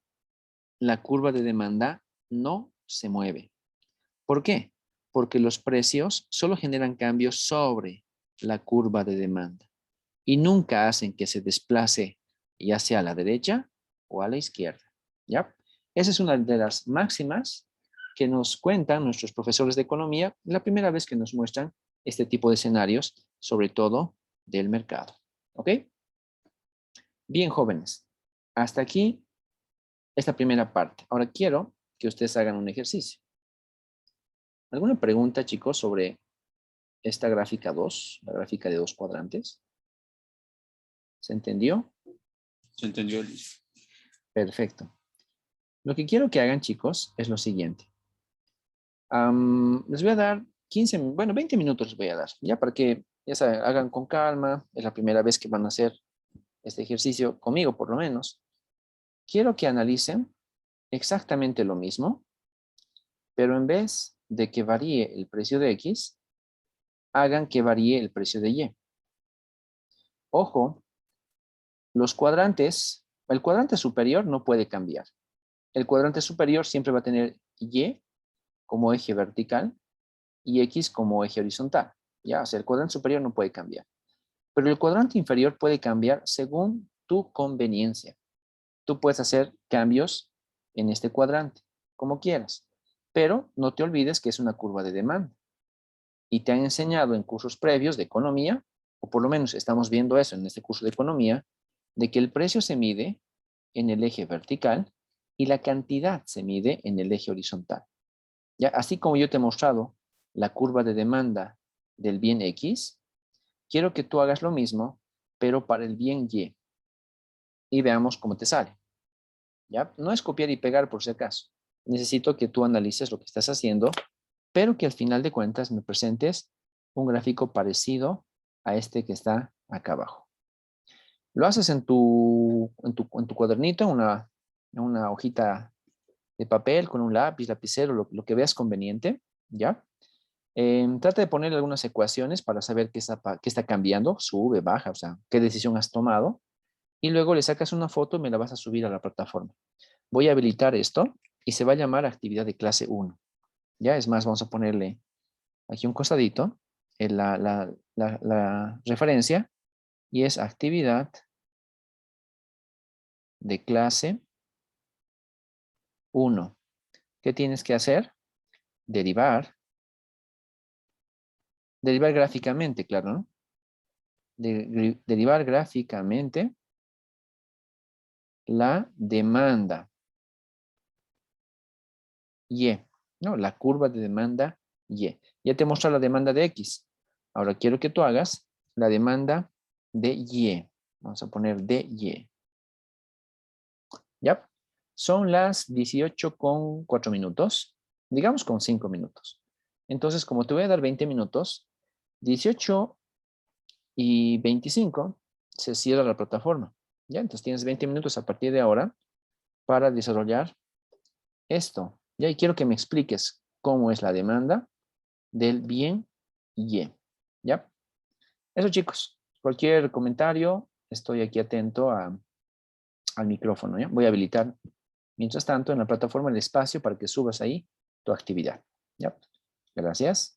la curva de demanda no se mueve. ¿Por qué? Porque los precios solo generan cambios sobre la curva de demanda y nunca hacen que se desplace ya sea a la derecha o a la izquierda. ¿Ya? Esa es una de las máximas que nos cuentan nuestros profesores de economía, la primera vez que nos muestran este tipo de escenarios, sobre todo del mercado. ¿Ok? Bien, jóvenes. Hasta aquí esta primera parte. Ahora quiero que ustedes hagan un ejercicio. ¿Alguna pregunta, chicos, sobre esta gráfica 2, la gráfica de 2 cuadrantes? ¿Se entendió?
¿Se entendió, Lice?
Perfecto. Lo que quiero que hagan, chicos, es lo siguiente. Les voy a dar 15, bueno, 20 minutos les voy a dar, ya para que ya saben, hagan con calma. Es la primera vez que van a hacer este ejercicio conmigo, por lo menos. Quiero que analicen exactamente lo mismo, pero en vez de que varíe el precio de X, hagan que varíe el precio de Y. Ojo, los cuadrantes, el cuadrante superior no puede cambiar. El cuadrante superior siempre va a tener Y como eje vertical y X como eje horizontal. Ya, o sea, el cuadrante superior no puede cambiar. Pero el cuadrante inferior puede cambiar según tu conveniencia. Tú puedes hacer cambios en este cuadrante, como quieras. Pero no te olvides que es una curva de demanda. Y te han enseñado en cursos previos de economía, o por lo menos estamos viendo eso en este curso de economía, de que el precio se mide en el eje vertical y la cantidad se mide en el eje horizontal. Ya, así como yo te he mostrado la curva de demanda del bien X, quiero que tú hagas lo mismo, pero para el bien Y. Y veamos cómo te sale. ¿Ya? No es copiar y pegar por si acaso. Necesito que tú analices lo que estás haciendo, pero que al final de cuentas me presentes un gráfico parecido a este que está acá abajo. Lo haces en tu cuadernito, en una hojita de papel, con un lápiz, lapicero, lo que veas conveniente, ¿ya? Trata de poner algunas ecuaciones para saber qué está cambiando, sube, baja, o sea, qué decisión has tomado, y luego le sacas una foto y me la vas a subir a la plataforma. Voy a habilitar esto y se va a llamar actividad de clase 1. Ya, es más, vamos a ponerle aquí un costadito la referencia y es actividad de clase 1. ¿Qué tienes que hacer? Derivar gráficamente, claro, ¿no? Derivar gráficamente la demanda Y, ¿no? La curva de demanda Y. Ya te muestra la demanda de X. Ahora quiero que tú hagas la demanda de Y. Vamos a poner de Y. ¿Ya? Son las 18:04. Digamos con 5 minutos. Entonces, como te voy a dar 20 minutos, 18:25 se cierra la plataforma. ¿Ya? Entonces tienes 20 minutos a partir de ahora para desarrollar esto. ¿Ya? Y quiero que me expliques cómo es la demanda del bien Y. ¿Ya? Eso, chicos. Cualquier comentario, estoy aquí atento al micrófono. ¿Ya? Voy a habilitar, mientras tanto, en la plataforma el espacio para que subas ahí tu actividad. ¿Ya? Gracias.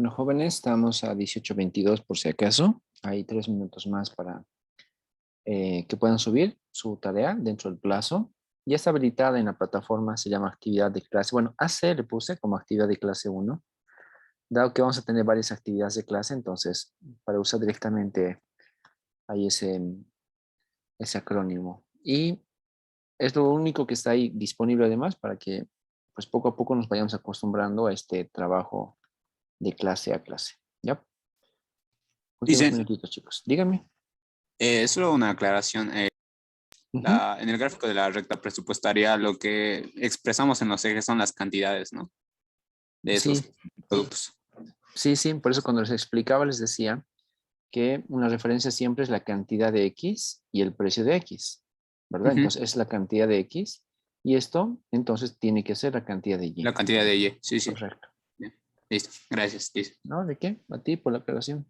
Bueno, jóvenes, estamos a 18:22 por si acaso. Hay 3 minutos más para que puedan subir su tarea dentro del plazo. Ya está habilitada en la plataforma, se llama actividad de clase. Bueno, AC le puse como actividad de clase 1. Dado que vamos a tener varias actividades de clase, entonces, para usar directamente ahí ese acrónimo. Y es lo único que está ahí disponible además para que pues poco a poco nos vayamos acostumbrando a este trabajo de clase a clase. ¿Ya? Últimos
Dice,
minutitos, chicos. Díganme.
solo una aclaración.
Ujú.
En el gráfico de la recta presupuestaria, lo que expresamos en los ejes son las cantidades, ¿no? De esos
Sí,
productos.
sí. Por eso cuando les explicaba les decía que una referencia siempre es la cantidad de X y el precio de X, ¿verdad?
Ujú.
Entonces es la cantidad de X y esto entonces tiene que ser la cantidad de Y.
La cantidad de Y, sí.
Correcto.
Bien. Listo, gracias. Listo.
¿No? ¿De qué? A ti por la aclaración.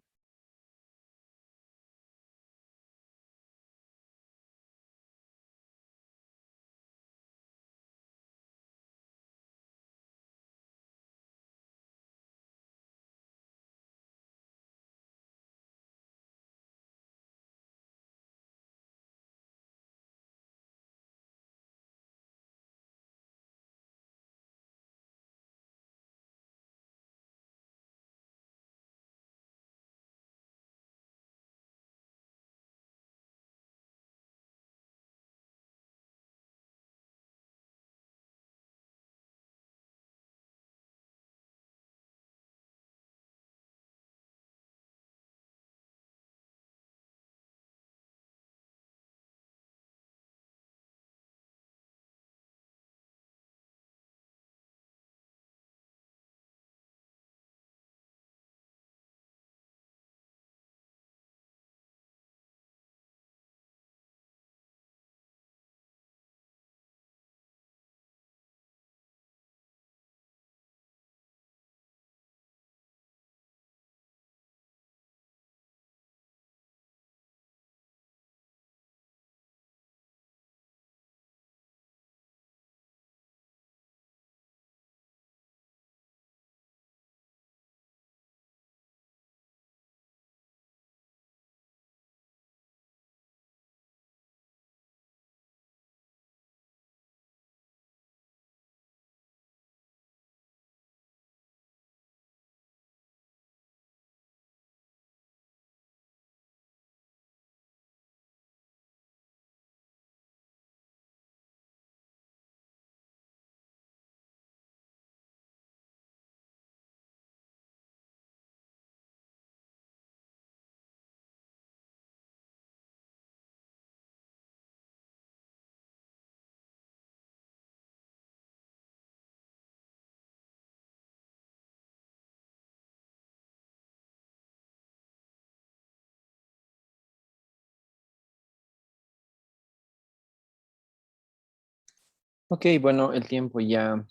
Ok, bueno, el tiempo ya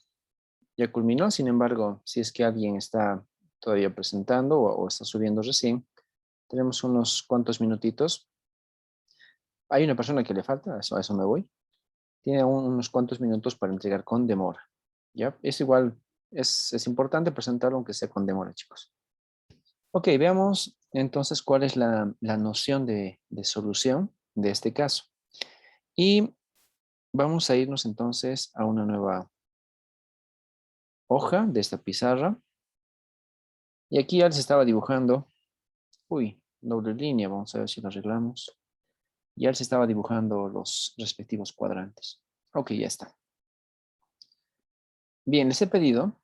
culminó. Sin embargo, si es que alguien está todavía presentando o está subiendo recién, tenemos unos cuantos minutitos. Hay una persona que le falta, a eso me voy. Tiene unos cuantos minutos para entregar con demora. ¿Ya? Es igual, es importante presentarlo aunque sea con demora, chicos. Ok, veamos entonces cuál es la noción de solución de este caso. Y vamos a irnos entonces a una nueva hoja de esta pizarra. Y aquí ya les estaba dibujando. Uy, doble línea, vamos a ver si lo arreglamos. Ya se estaba dibujando los respectivos cuadrantes. Ok, ya está. Bien, les he pedido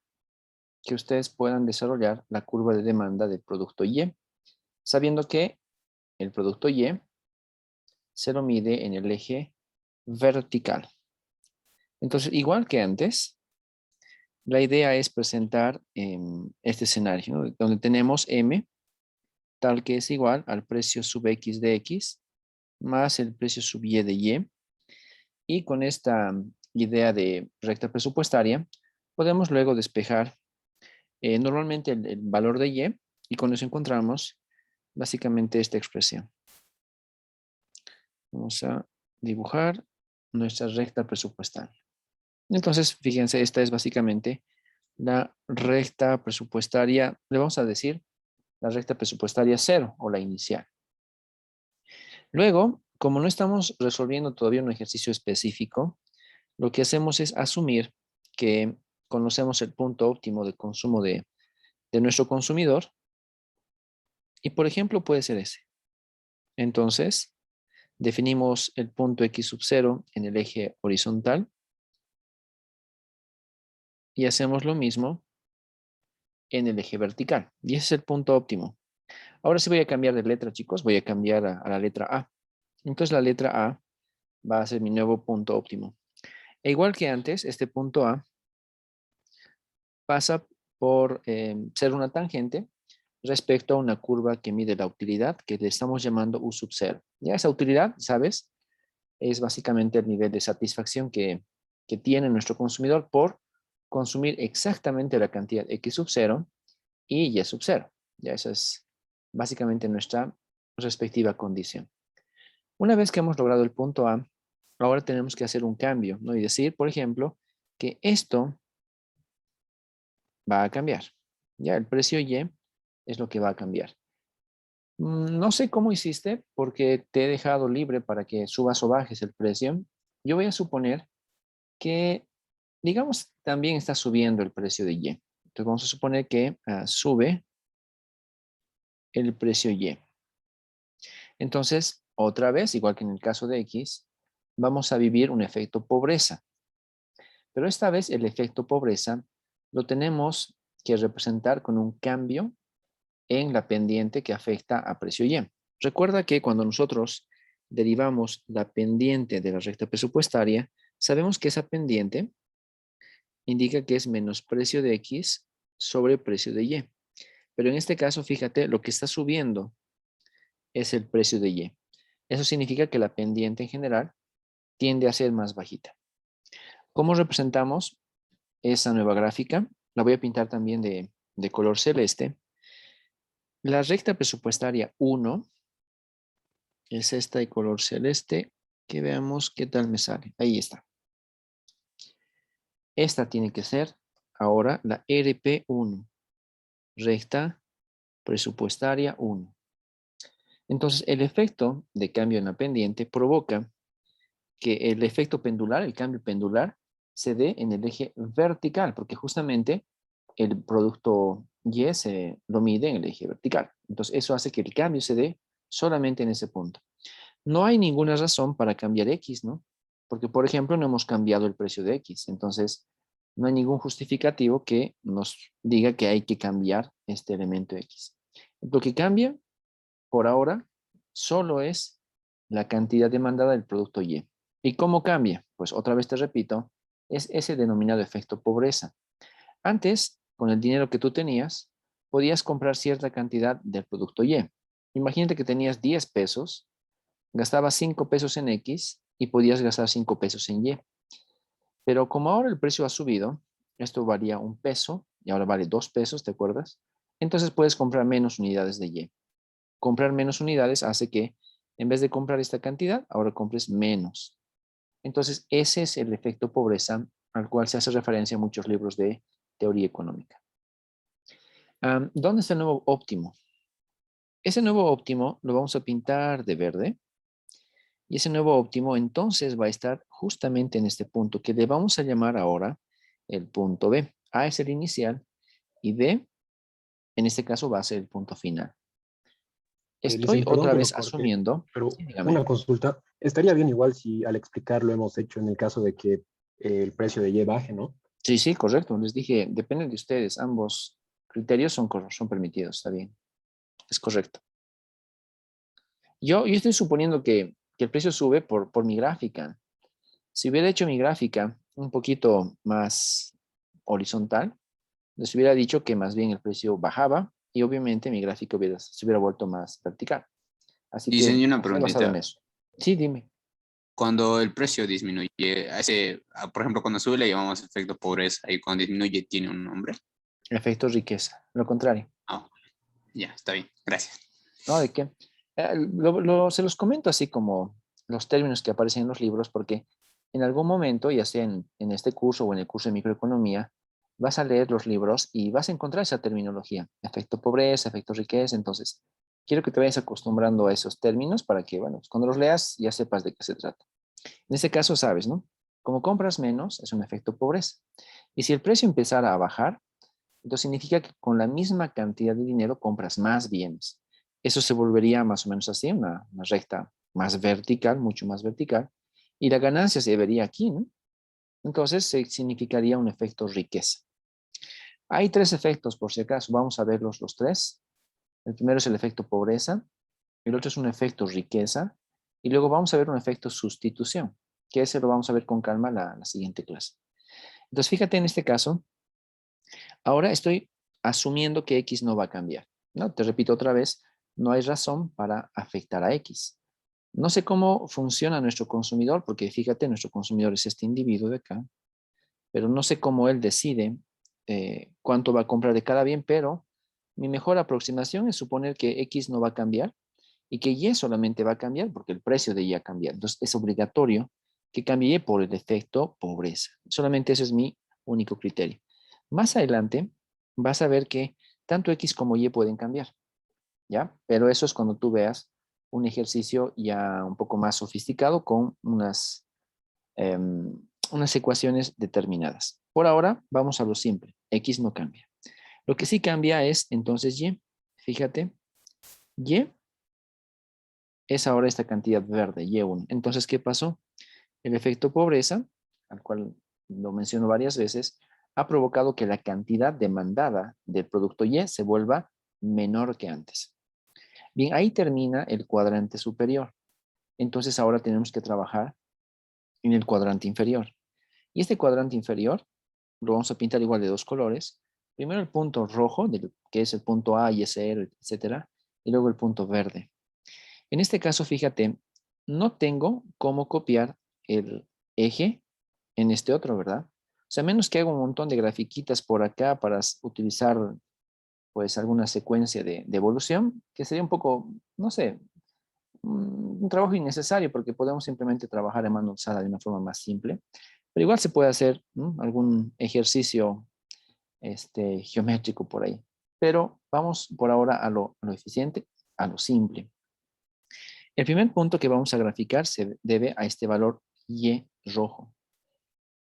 que ustedes puedan desarrollar la curva de demanda del producto Y, sabiendo que el producto Y se lo mide en el eje vertical. Entonces, igual que antes, la idea es presentar este escenario, ¿no? Donde tenemos M, tal que es igual al precio sub X de X, más el precio sub Y de Y. Y con esta idea de recta presupuestaria, podemos luego despejar normalmente el valor de y con eso encontramos básicamente esta expresión. Vamos a dibujar nuestra recta presupuestaria. Entonces, fíjense, esta es básicamente la recta presupuestaria, le vamos a decir la recta presupuestaria 0 o la inicial. Luego, como no estamos resolviendo todavía un ejercicio específico, lo que hacemos es asumir que conocemos el punto óptimo de consumo de nuestro consumidor y, por ejemplo, puede ser ese. Entonces, definimos el punto X sub 0 en el eje horizontal y hacemos lo mismo en el eje vertical. Y ese es el punto óptimo. Ahora sí voy a cambiar de letra, chicos. Voy a cambiar a la letra A. Entonces la letra A va a ser mi nuevo punto óptimo. E igual que antes, este punto A pasa por ser una tangente respecto a una curva que mide la utilidad, que le estamos llamando U sub 0. Ya esa utilidad, ¿sabes? Es básicamente el nivel de satisfacción que tiene nuestro consumidor por consumir exactamente la cantidad X sub 0 y Y sub 0. Ya esa es básicamente nuestra respectiva condición. Una vez que hemos logrado el punto A, ahora tenemos que hacer un cambio, ¿no? Y decir, por ejemplo, que esto va a cambiar. Ya el precio Y es lo que va a cambiar. No sé cómo hiciste porque te he dejado libre para que subas o bajes el precio. Yo voy a suponer que, digamos, también está subiendo el precio de Y. Entonces vamos a suponer que sube el precio Y. Entonces, otra vez, igual que en el caso de X, vamos a vivir un efecto pobreza. Pero esta vez el efecto pobreza lo tenemos que representar con un cambio en la pendiente que afecta a precio Y. Recuerda que cuando nosotros derivamos la pendiente de la recta presupuestaria, sabemos que esa pendiente indica que es menos precio de X sobre precio de Y. Pero en este caso, fíjate, lo que está subiendo es el precio de Y. Eso significa que la pendiente en general tiende a ser más bajita. ¿Cómo representamos esa nueva gráfica? La voy a pintar también de color celeste. La recta presupuestaria 1 es esta de color celeste, que veamos qué tal me sale. Ahí está. Esta tiene que ser ahora la RP1, recta presupuestaria 1. Entonces, el efecto de cambio en la pendiente provoca que el efecto pendular, el cambio pendular, se dé en el eje vertical, porque justamente el producto Y se lo mide en el eje vertical. Entonces, eso hace que el cambio se dé solamente en ese punto. No hay ninguna razón para cambiar X, ¿no? Porque, por ejemplo, no hemos cambiado el precio de X. Entonces, no hay ningún justificativo que nos diga que hay que cambiar este elemento X. Lo que cambia, por ahora, solo es la cantidad demandada del producto Y. ¿Y cómo cambia? Pues otra vez te repito, es ese denominado efecto pobreza. Antes, con el dinero que tú tenías, podías comprar cierta cantidad del producto Y. Imagínate que tenías 10 pesos, gastabas 5 pesos en X y podías gastar 5 pesos en Y. Pero como ahora el precio ha subido, esto valía 1 peso y ahora vale 2 pesos, ¿te acuerdas? Entonces puedes comprar menos unidades de Y. Comprar menos unidades hace que en vez de comprar esta cantidad, ahora compres menos. Entonces, ese es el efecto pobreza al cual se hace referencia en muchos libros de teoría económica. ¿Dónde está el nuevo óptimo? Ese nuevo óptimo lo vamos a pintar de verde. Y ese nuevo óptimo entonces va a estar justamente en este punto que le vamos a llamar ahora el punto B. A es el inicial y B, en este caso, va a ser el punto final. Estoy
Perdón
otra
que lo
vez
corte,
asumiendo.
pero
Sí, dígame.
una consulta. Estaría bien igual si al explicar lo hemos hecho en el caso de que el precio de Y baje, ¿no?
Sí, sí, correcto. Les dije, depende de ustedes. Ambos criterios son permitidos, está bien. Es correcto. Yo estoy suponiendo que el precio sube por mi gráfica. Si hubiera hecho mi gráfica un poquito más horizontal, les hubiera dicho que más bien el precio bajaba y obviamente mi gráfica se hubiera vuelto más vertical. Así que
Diseñé una
estoy basado en
preguntita.
eso. Sí, dime.
Cuando el precio disminuye, por ejemplo, cuando sube le llamamos efecto pobreza y cuando disminuye tiene un nombre.
Efecto riqueza. Lo contrario.
Ah, ya, está bien. Gracias.
¿No? ¿De qué? Se los comento así como los términos que aparecen en los libros porque en algún momento, ya sea en este curso o en el curso de microeconomía, vas a leer los libros y vas a encontrar esa terminología. Efecto pobreza, efecto riqueza. Entonces, quiero que te vayas acostumbrando a esos términos para que, bueno, cuando los leas ya sepas de qué se trata. En este caso, sabes, ¿no? Como compras menos, es un efecto pobreza. Y si el precio empezara a bajar, entonces significa que con la misma cantidad de dinero compras más bienes. Eso se volvería más o menos así, una recta más vertical, mucho más vertical. Y la ganancia se vería aquí, ¿no? Entonces significaría un efecto riqueza. Hay tres efectos, por si acaso. Vamos a verlos los tres. El primero es el efecto pobreza. El otro es un efecto riqueza. Y luego vamos a ver un efecto sustitución, que ese lo vamos a ver con calma la siguiente clase. Entonces, fíjate en este caso. Ahora estoy asumiendo que X no va a cambiar, ¿no? Te repito otra vez, no hay razón para afectar a X. No sé cómo funciona nuestro consumidor, porque fíjate, nuestro consumidor es este individuo de acá, pero no sé cómo él decide cuánto va a comprar de cada bien, pero mi mejor aproximación es suponer que X no va a cambiar y que Y solamente va a cambiar porque el precio de Y ha cambiado. Entonces es obligatorio que cambie Y por el efecto pobreza. Solamente ese es mi único criterio. Más adelante vas a ver que tanto X como Y pueden cambiar, ¿ya? Pero eso es cuando tú veas un ejercicio ya un poco más sofisticado con unas ecuaciones determinadas. Por ahora, vamos a lo simple. X no cambia. Lo que sí cambia es entonces Y. Fíjate, Y es ahora esta cantidad verde, Y1. Entonces, ¿qué pasó? El efecto pobreza, al cual lo menciono varias veces, ha provocado que la cantidad demandada del producto Y se vuelva menor que antes. Bien, ahí termina el cuadrante superior. Entonces ahora tenemos que trabajar en el cuadrante inferior. Y este cuadrante inferior lo vamos a pintar igual de dos colores. Primero el punto rojo, que es el punto A y S0, etcétera, y luego el punto verde. En este caso, fíjate, no tengo cómo copiar el eje en este otro, ¿verdad? O sea, a menos que haga un montón de grafiquitas por acá para utilizar, pues, alguna secuencia de evolución, que sería un poco, no sé, un trabajo innecesario porque podemos simplemente trabajar en mano alzada de una forma más simple. Pero igual se puede hacer, ¿no?, algún ejercicio geométrico por ahí. Pero vamos por ahora a lo eficiente, a lo simple. El primer punto que vamos a graficar se debe a este valor Y rojo.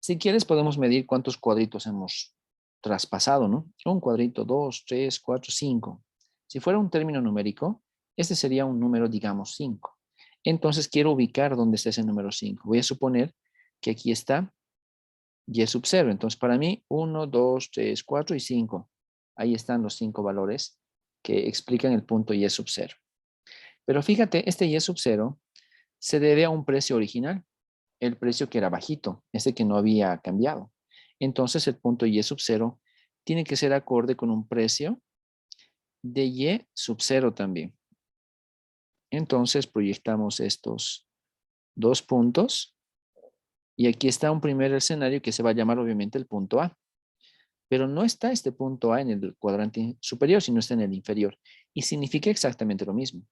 Si quieres podemos medir cuántos cuadritos hemos traspasado, ¿no? Un cuadrito, 2, 3, 4, 5. Si fuera un término numérico, este sería un número, digamos, 5. Entonces quiero ubicar dónde está ese número 5. Voy a suponer que aquí está Y sub 0. Entonces para mí 1, 2, 3, 4 y 5. Ahí están los 5 valores que explican el punto Y sub 0. Pero fíjate, este Y sub 0 se debe a un precio original, el precio que era bajito, este que no había cambiado. Entonces el punto Y sub 0 tiene que ser acorde con un precio de Y sub 0 también. Entonces proyectamos estos dos puntos y aquí está un primer escenario que se va a llamar obviamente el punto A. Pero no está este punto A en el cuadrante superior, sino está en el inferior. Y significa exactamente lo mismo.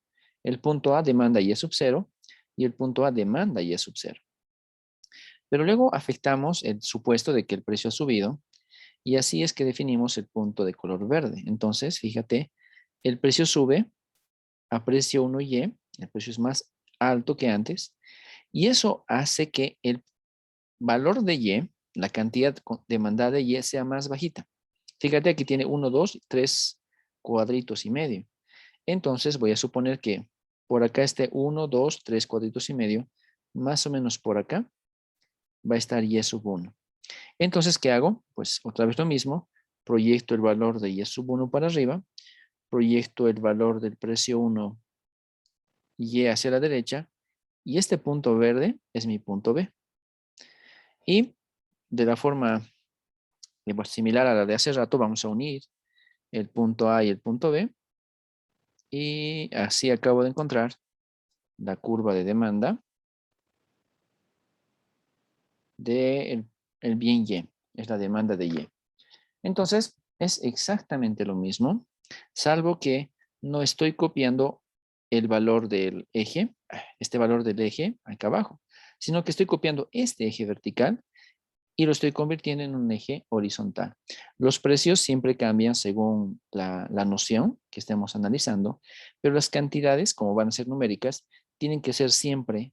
El punto A demanda Y sub 0 y el punto A demanda Y sub 0. Pero luego afectamos el supuesto de que el precio ha subido y así es que definimos el punto de color verde. Entonces, fíjate, el precio sube a precio 1Y, el precio es más alto que antes y eso hace que el valor de Y, la cantidad demandada de Y sea más bajita. Fíjate, aquí tiene 1, 2, 3 cuadritos y medio. Entonces voy a suponer que por acá esté 1, 2, 3 cuadritos y medio, más o menos por acá va a estar Y sub 1. Entonces, ¿qué hago? Pues otra vez lo mismo, proyecto el valor de Y sub 1 para arriba, proyecto el valor del precio 1 Y hacia la derecha, y este punto verde es mi punto B. Y de la forma similar a la de hace rato, vamos a unir el punto A y el punto B, y así acabo de encontrar la curva de demanda del bien Y, es la demanda de Y. Entonces, es exactamente lo mismo, salvo que no estoy copiando el valor del eje, este valor del eje acá abajo, sino que estoy copiando este eje vertical y lo estoy convirtiendo en un eje horizontal. Los precios siempre cambian según la noción que estemos analizando, pero las cantidades, como van a ser numéricas, tienen que ser siempre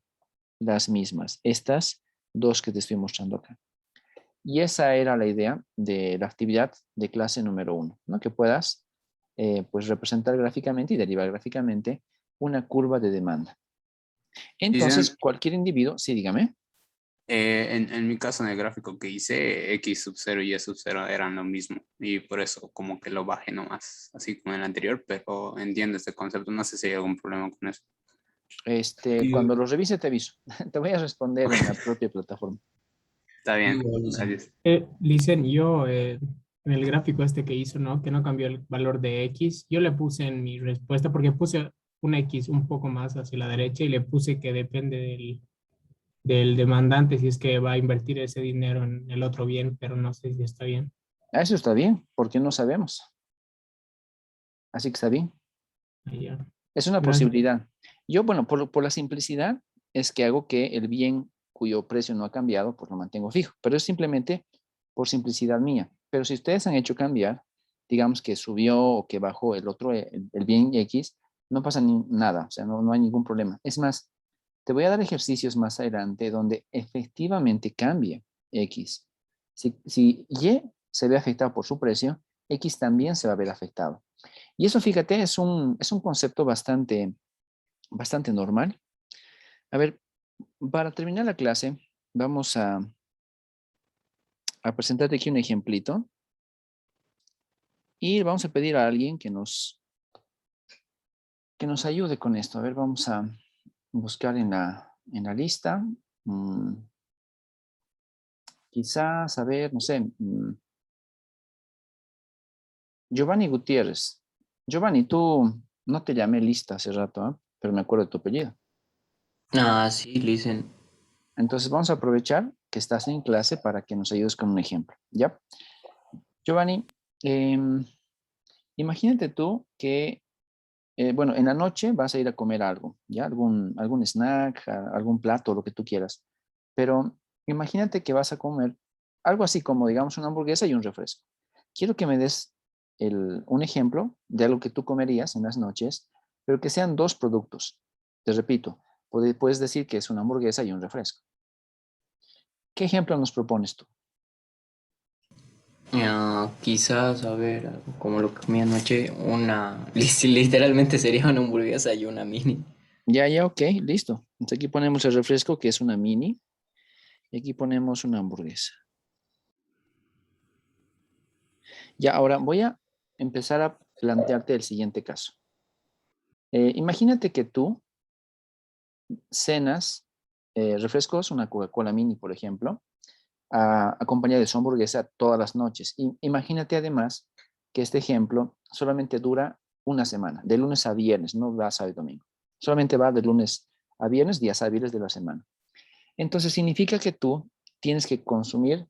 las mismas. Estas dos que te estoy mostrando acá. Y esa era la idea de la actividad de clase número 1, ¿no? Que puedas pues representar gráficamente y derivar gráficamente una curva de demanda. Entonces, cualquier individuo, sí, dígame.
En mi caso, en el gráfico que hice, X sub 0 y Y sub 0 eran lo mismo. Y por eso como que lo bajé nomás, así como en el anterior, pero entiendo este concepto. No sé si hay algún problema con eso.
Cuando lo revise te aviso. Te voy a responder en la propia plataforma.
Está bien, gracias.
Licen, yo en el gráfico este que hizo, ¿no? Que no cambió el valor de X, yo le puse en mi respuesta, porque puse un X un poco más hacia la derecha y le puse que depende del demandante si es que va a invertir ese dinero en el otro bien, pero no sé si está bien.
Eso está bien, porque no sabemos. Así que está bien.
Ya.
Es una
Gracias.
posibilidad. Yo, bueno, por la simplicidad, es que hago que el bien cuyo precio no ha cambiado, pues lo mantengo fijo. Pero es simplemente por simplicidad mía. Pero si ustedes han hecho cambiar, digamos que subió o que bajó el otro, el bien X, no pasa nada, o sea, no hay ningún problema. Es más, te voy a dar ejercicios más adelante donde efectivamente cambie X. Si Y se ve afectado por su precio, X también se va a ver afectado. Y eso, fíjate, es un concepto bastante normal. A ver, para terminar la clase, vamos a presentarte aquí un ejemplito. Y vamos a pedir a alguien que nos ayude con esto. A ver, vamos a buscar en la lista. Quizás, a ver, no sé. Giovanni Gutiérrez. Giovanni, tú no te llamé lista hace rato, ¿eh? Pero me acuerdo de tu apellido.
Ah, sí, Licen.
Entonces vamos a aprovechar que estás en clase para que nos ayudes con un ejemplo, ¿ya? Giovanni, imagínate tú que, bueno, en la noche vas a ir a comer algo, ¿ya? Algún snack, algún plato, lo que tú quieras. Pero imagínate que vas a comer algo así como, digamos, una hamburguesa y un refresco. Quiero que me des un ejemplo de algo que tú comerías en las noches, pero que sean dos productos. Te repito, puedes decir que es una hamburguesa y un refresco. ¿Qué ejemplo nos propones tú?
Quizás, a ver, algo como lo que comí anoche, literalmente sería una hamburguesa y una mini.
Ya, ok, listo. Entonces aquí ponemos el refresco, que es una mini, y aquí ponemos una hamburguesa. Ya, ahora voy a empezar a plantearte el siguiente caso. Imagínate que tú cenas refrescos, una Coca-Cola mini, por ejemplo, acompañada de su hamburguesa todas las noches. Y imagínate además que este ejemplo solamente dura una semana, de lunes a viernes, no va sábado y domingo. Solamente va de lunes a viernes, días hábiles de la semana. Entonces significa que tú tienes que consumir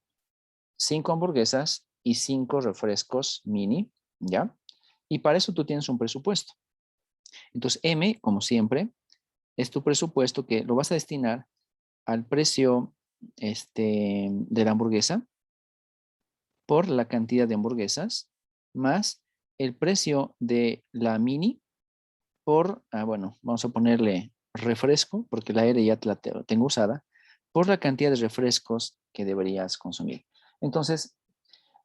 5 hamburguesas y 5 refrescos mini, ¿ya? Y para eso tú tienes un presupuesto. Entonces M, como siempre, es tu presupuesto que lo vas a destinar al precio de la hamburguesa por la cantidad de hamburguesas más el precio de la mini por, bueno, vamos a ponerle refresco, porque la R ya la tengo usada, por la cantidad de refrescos que deberías consumir. Entonces,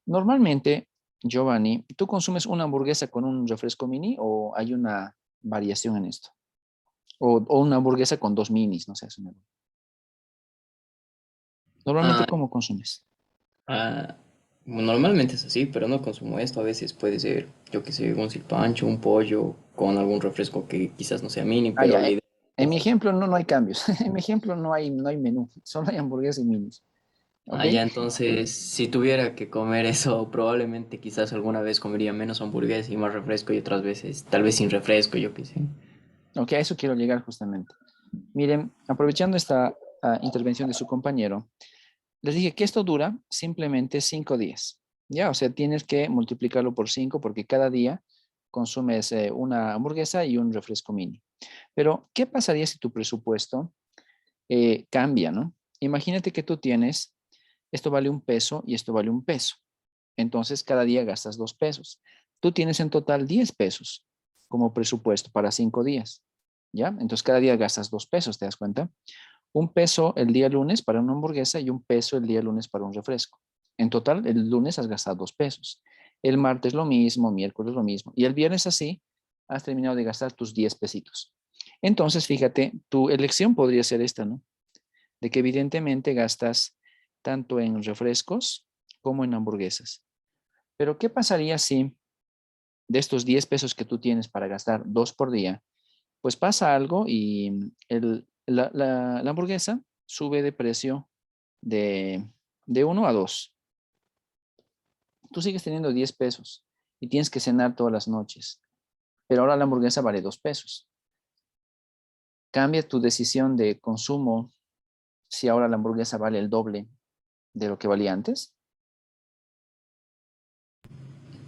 normalmente, Giovanni, ¿tú consumes una hamburguesa con un refresco mini o hay una variación en esto? O una hamburguesa con 2 minis, no sé. Normalmente, ¿cómo consumes?
Normalmente es así, pero no consumo esto. A veces puede ser, yo qué sé, un silpancho, un pollo, con algún refresco que quizás no sea mini, pero la idea
En mi ejemplo no hay cambios. En mi ejemplo no hay menú. Solo hay hamburguesas y minis. ¿Ok?
ya entonces, si tuviera que comer eso, probablemente quizás alguna vez comería menos hamburguesa y más refresco y otras veces, tal vez sin refresco, yo qué sé.
Ok, a eso quiero llegar justamente. Miren, aprovechando esta intervención de su compañero, les dije que esto dura simplemente 5 días. Ya, o sea, tienes que multiplicarlo por 5 porque cada día consumes una hamburguesa y un refresco mini. Pero, ¿qué pasaría si tu presupuesto cambia, no? Imagínate que tú tienes Esto vale 1 peso y esto vale 1 peso. Entonces, cada día gastas 2 pesos. Tú tienes en total 10 pesos como presupuesto para 5 días. ¿Ya? Entonces, cada día gastas 2 pesos, ¿te das cuenta? 1 peso el día lunes para una hamburguesa y 1 peso el día lunes para un refresco. En total, el lunes has gastado 2 pesos. El martes lo mismo, miércoles lo mismo. Y el viernes así, has terminado de gastar tus 10 pesitos. Entonces, fíjate, tu elección podría ser esta, ¿no? De que evidentemente gastas tanto en refrescos como en hamburguesas. Pero, ¿qué pasaría si de estos 10 pesos que tú tienes para gastar 2 por día, pues pasa algo y la hamburguesa sube de precio de 1 a 2? Tú sigues teniendo 10 pesos y tienes que cenar todas las noches, pero ahora la hamburguesa vale 2 pesos. ¿Cambia tu decisión de consumo si ahora la hamburguesa vale el doble de lo que valía antes?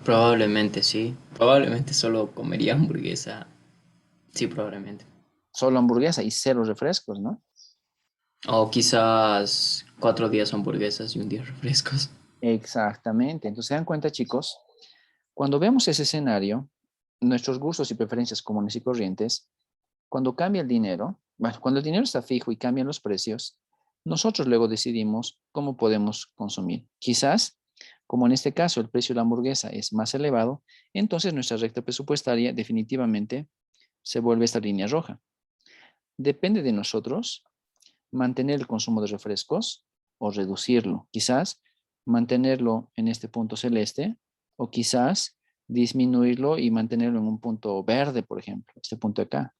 Probablemente sí. Probablemente solo comería hamburguesa. Sí, probablemente.
Solo hamburguesa y 0 refrescos, ¿no?
O quizás 4 días hamburguesas y 1 día refrescos.
Exactamente. Entonces, ¿se dan cuenta, chicos? Cuando vemos ese escenario, nuestros gustos y preferencias comunes y corrientes, cuando cambia el dinero, bueno, cuando el dinero está fijo y cambian los precios, nosotros luego decidimos cómo podemos consumir. Quizás, como en este caso el precio de la hamburguesa es más elevado, entonces nuestra recta presupuestaria definitivamente se vuelve esta línea roja. Depende de nosotros mantener el consumo de refrescos o reducirlo. Quizás mantenerlo en este punto celeste o quizás disminuirlo y mantenerlo en un punto verde, por ejemplo, este punto de acá.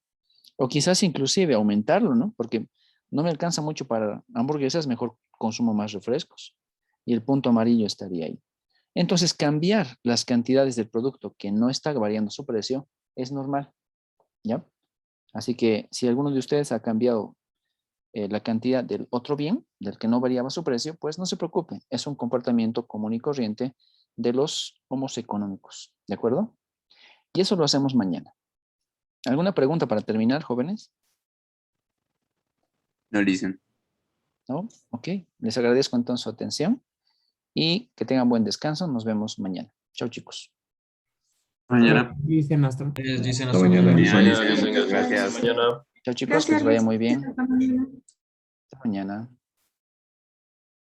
O quizás inclusive aumentarlo, ¿no? Porque no me alcanza mucho para hamburguesas, mejor consumo más refrescos. Y el punto amarillo estaría ahí. Entonces, cambiar las cantidades del producto que no está variando su precio es normal, ¿ya? Así que si alguno de ustedes ha cambiado la cantidad del otro bien, del que no variaba su precio, pues no se preocupe. Es un comportamiento común y corriente de los homos económicos, ¿de acuerdo? Y eso lo hacemos mañana. ¿Alguna pregunta para terminar, jóvenes?
No dicen.
¿No? Ok. Les agradezco entonces su atención y que tengan buen descanso. Nos vemos mañana. Chao, chicos.
Mañana.
Dicen hasta.
Dicen
Hasta mañana.
Mañana,
Dicen,
gracias.
mañana.
Chao, chicos. Que
Gracias,
les vaya
Luis.
muy bien.
Hasta mañana.
Hasta mañana.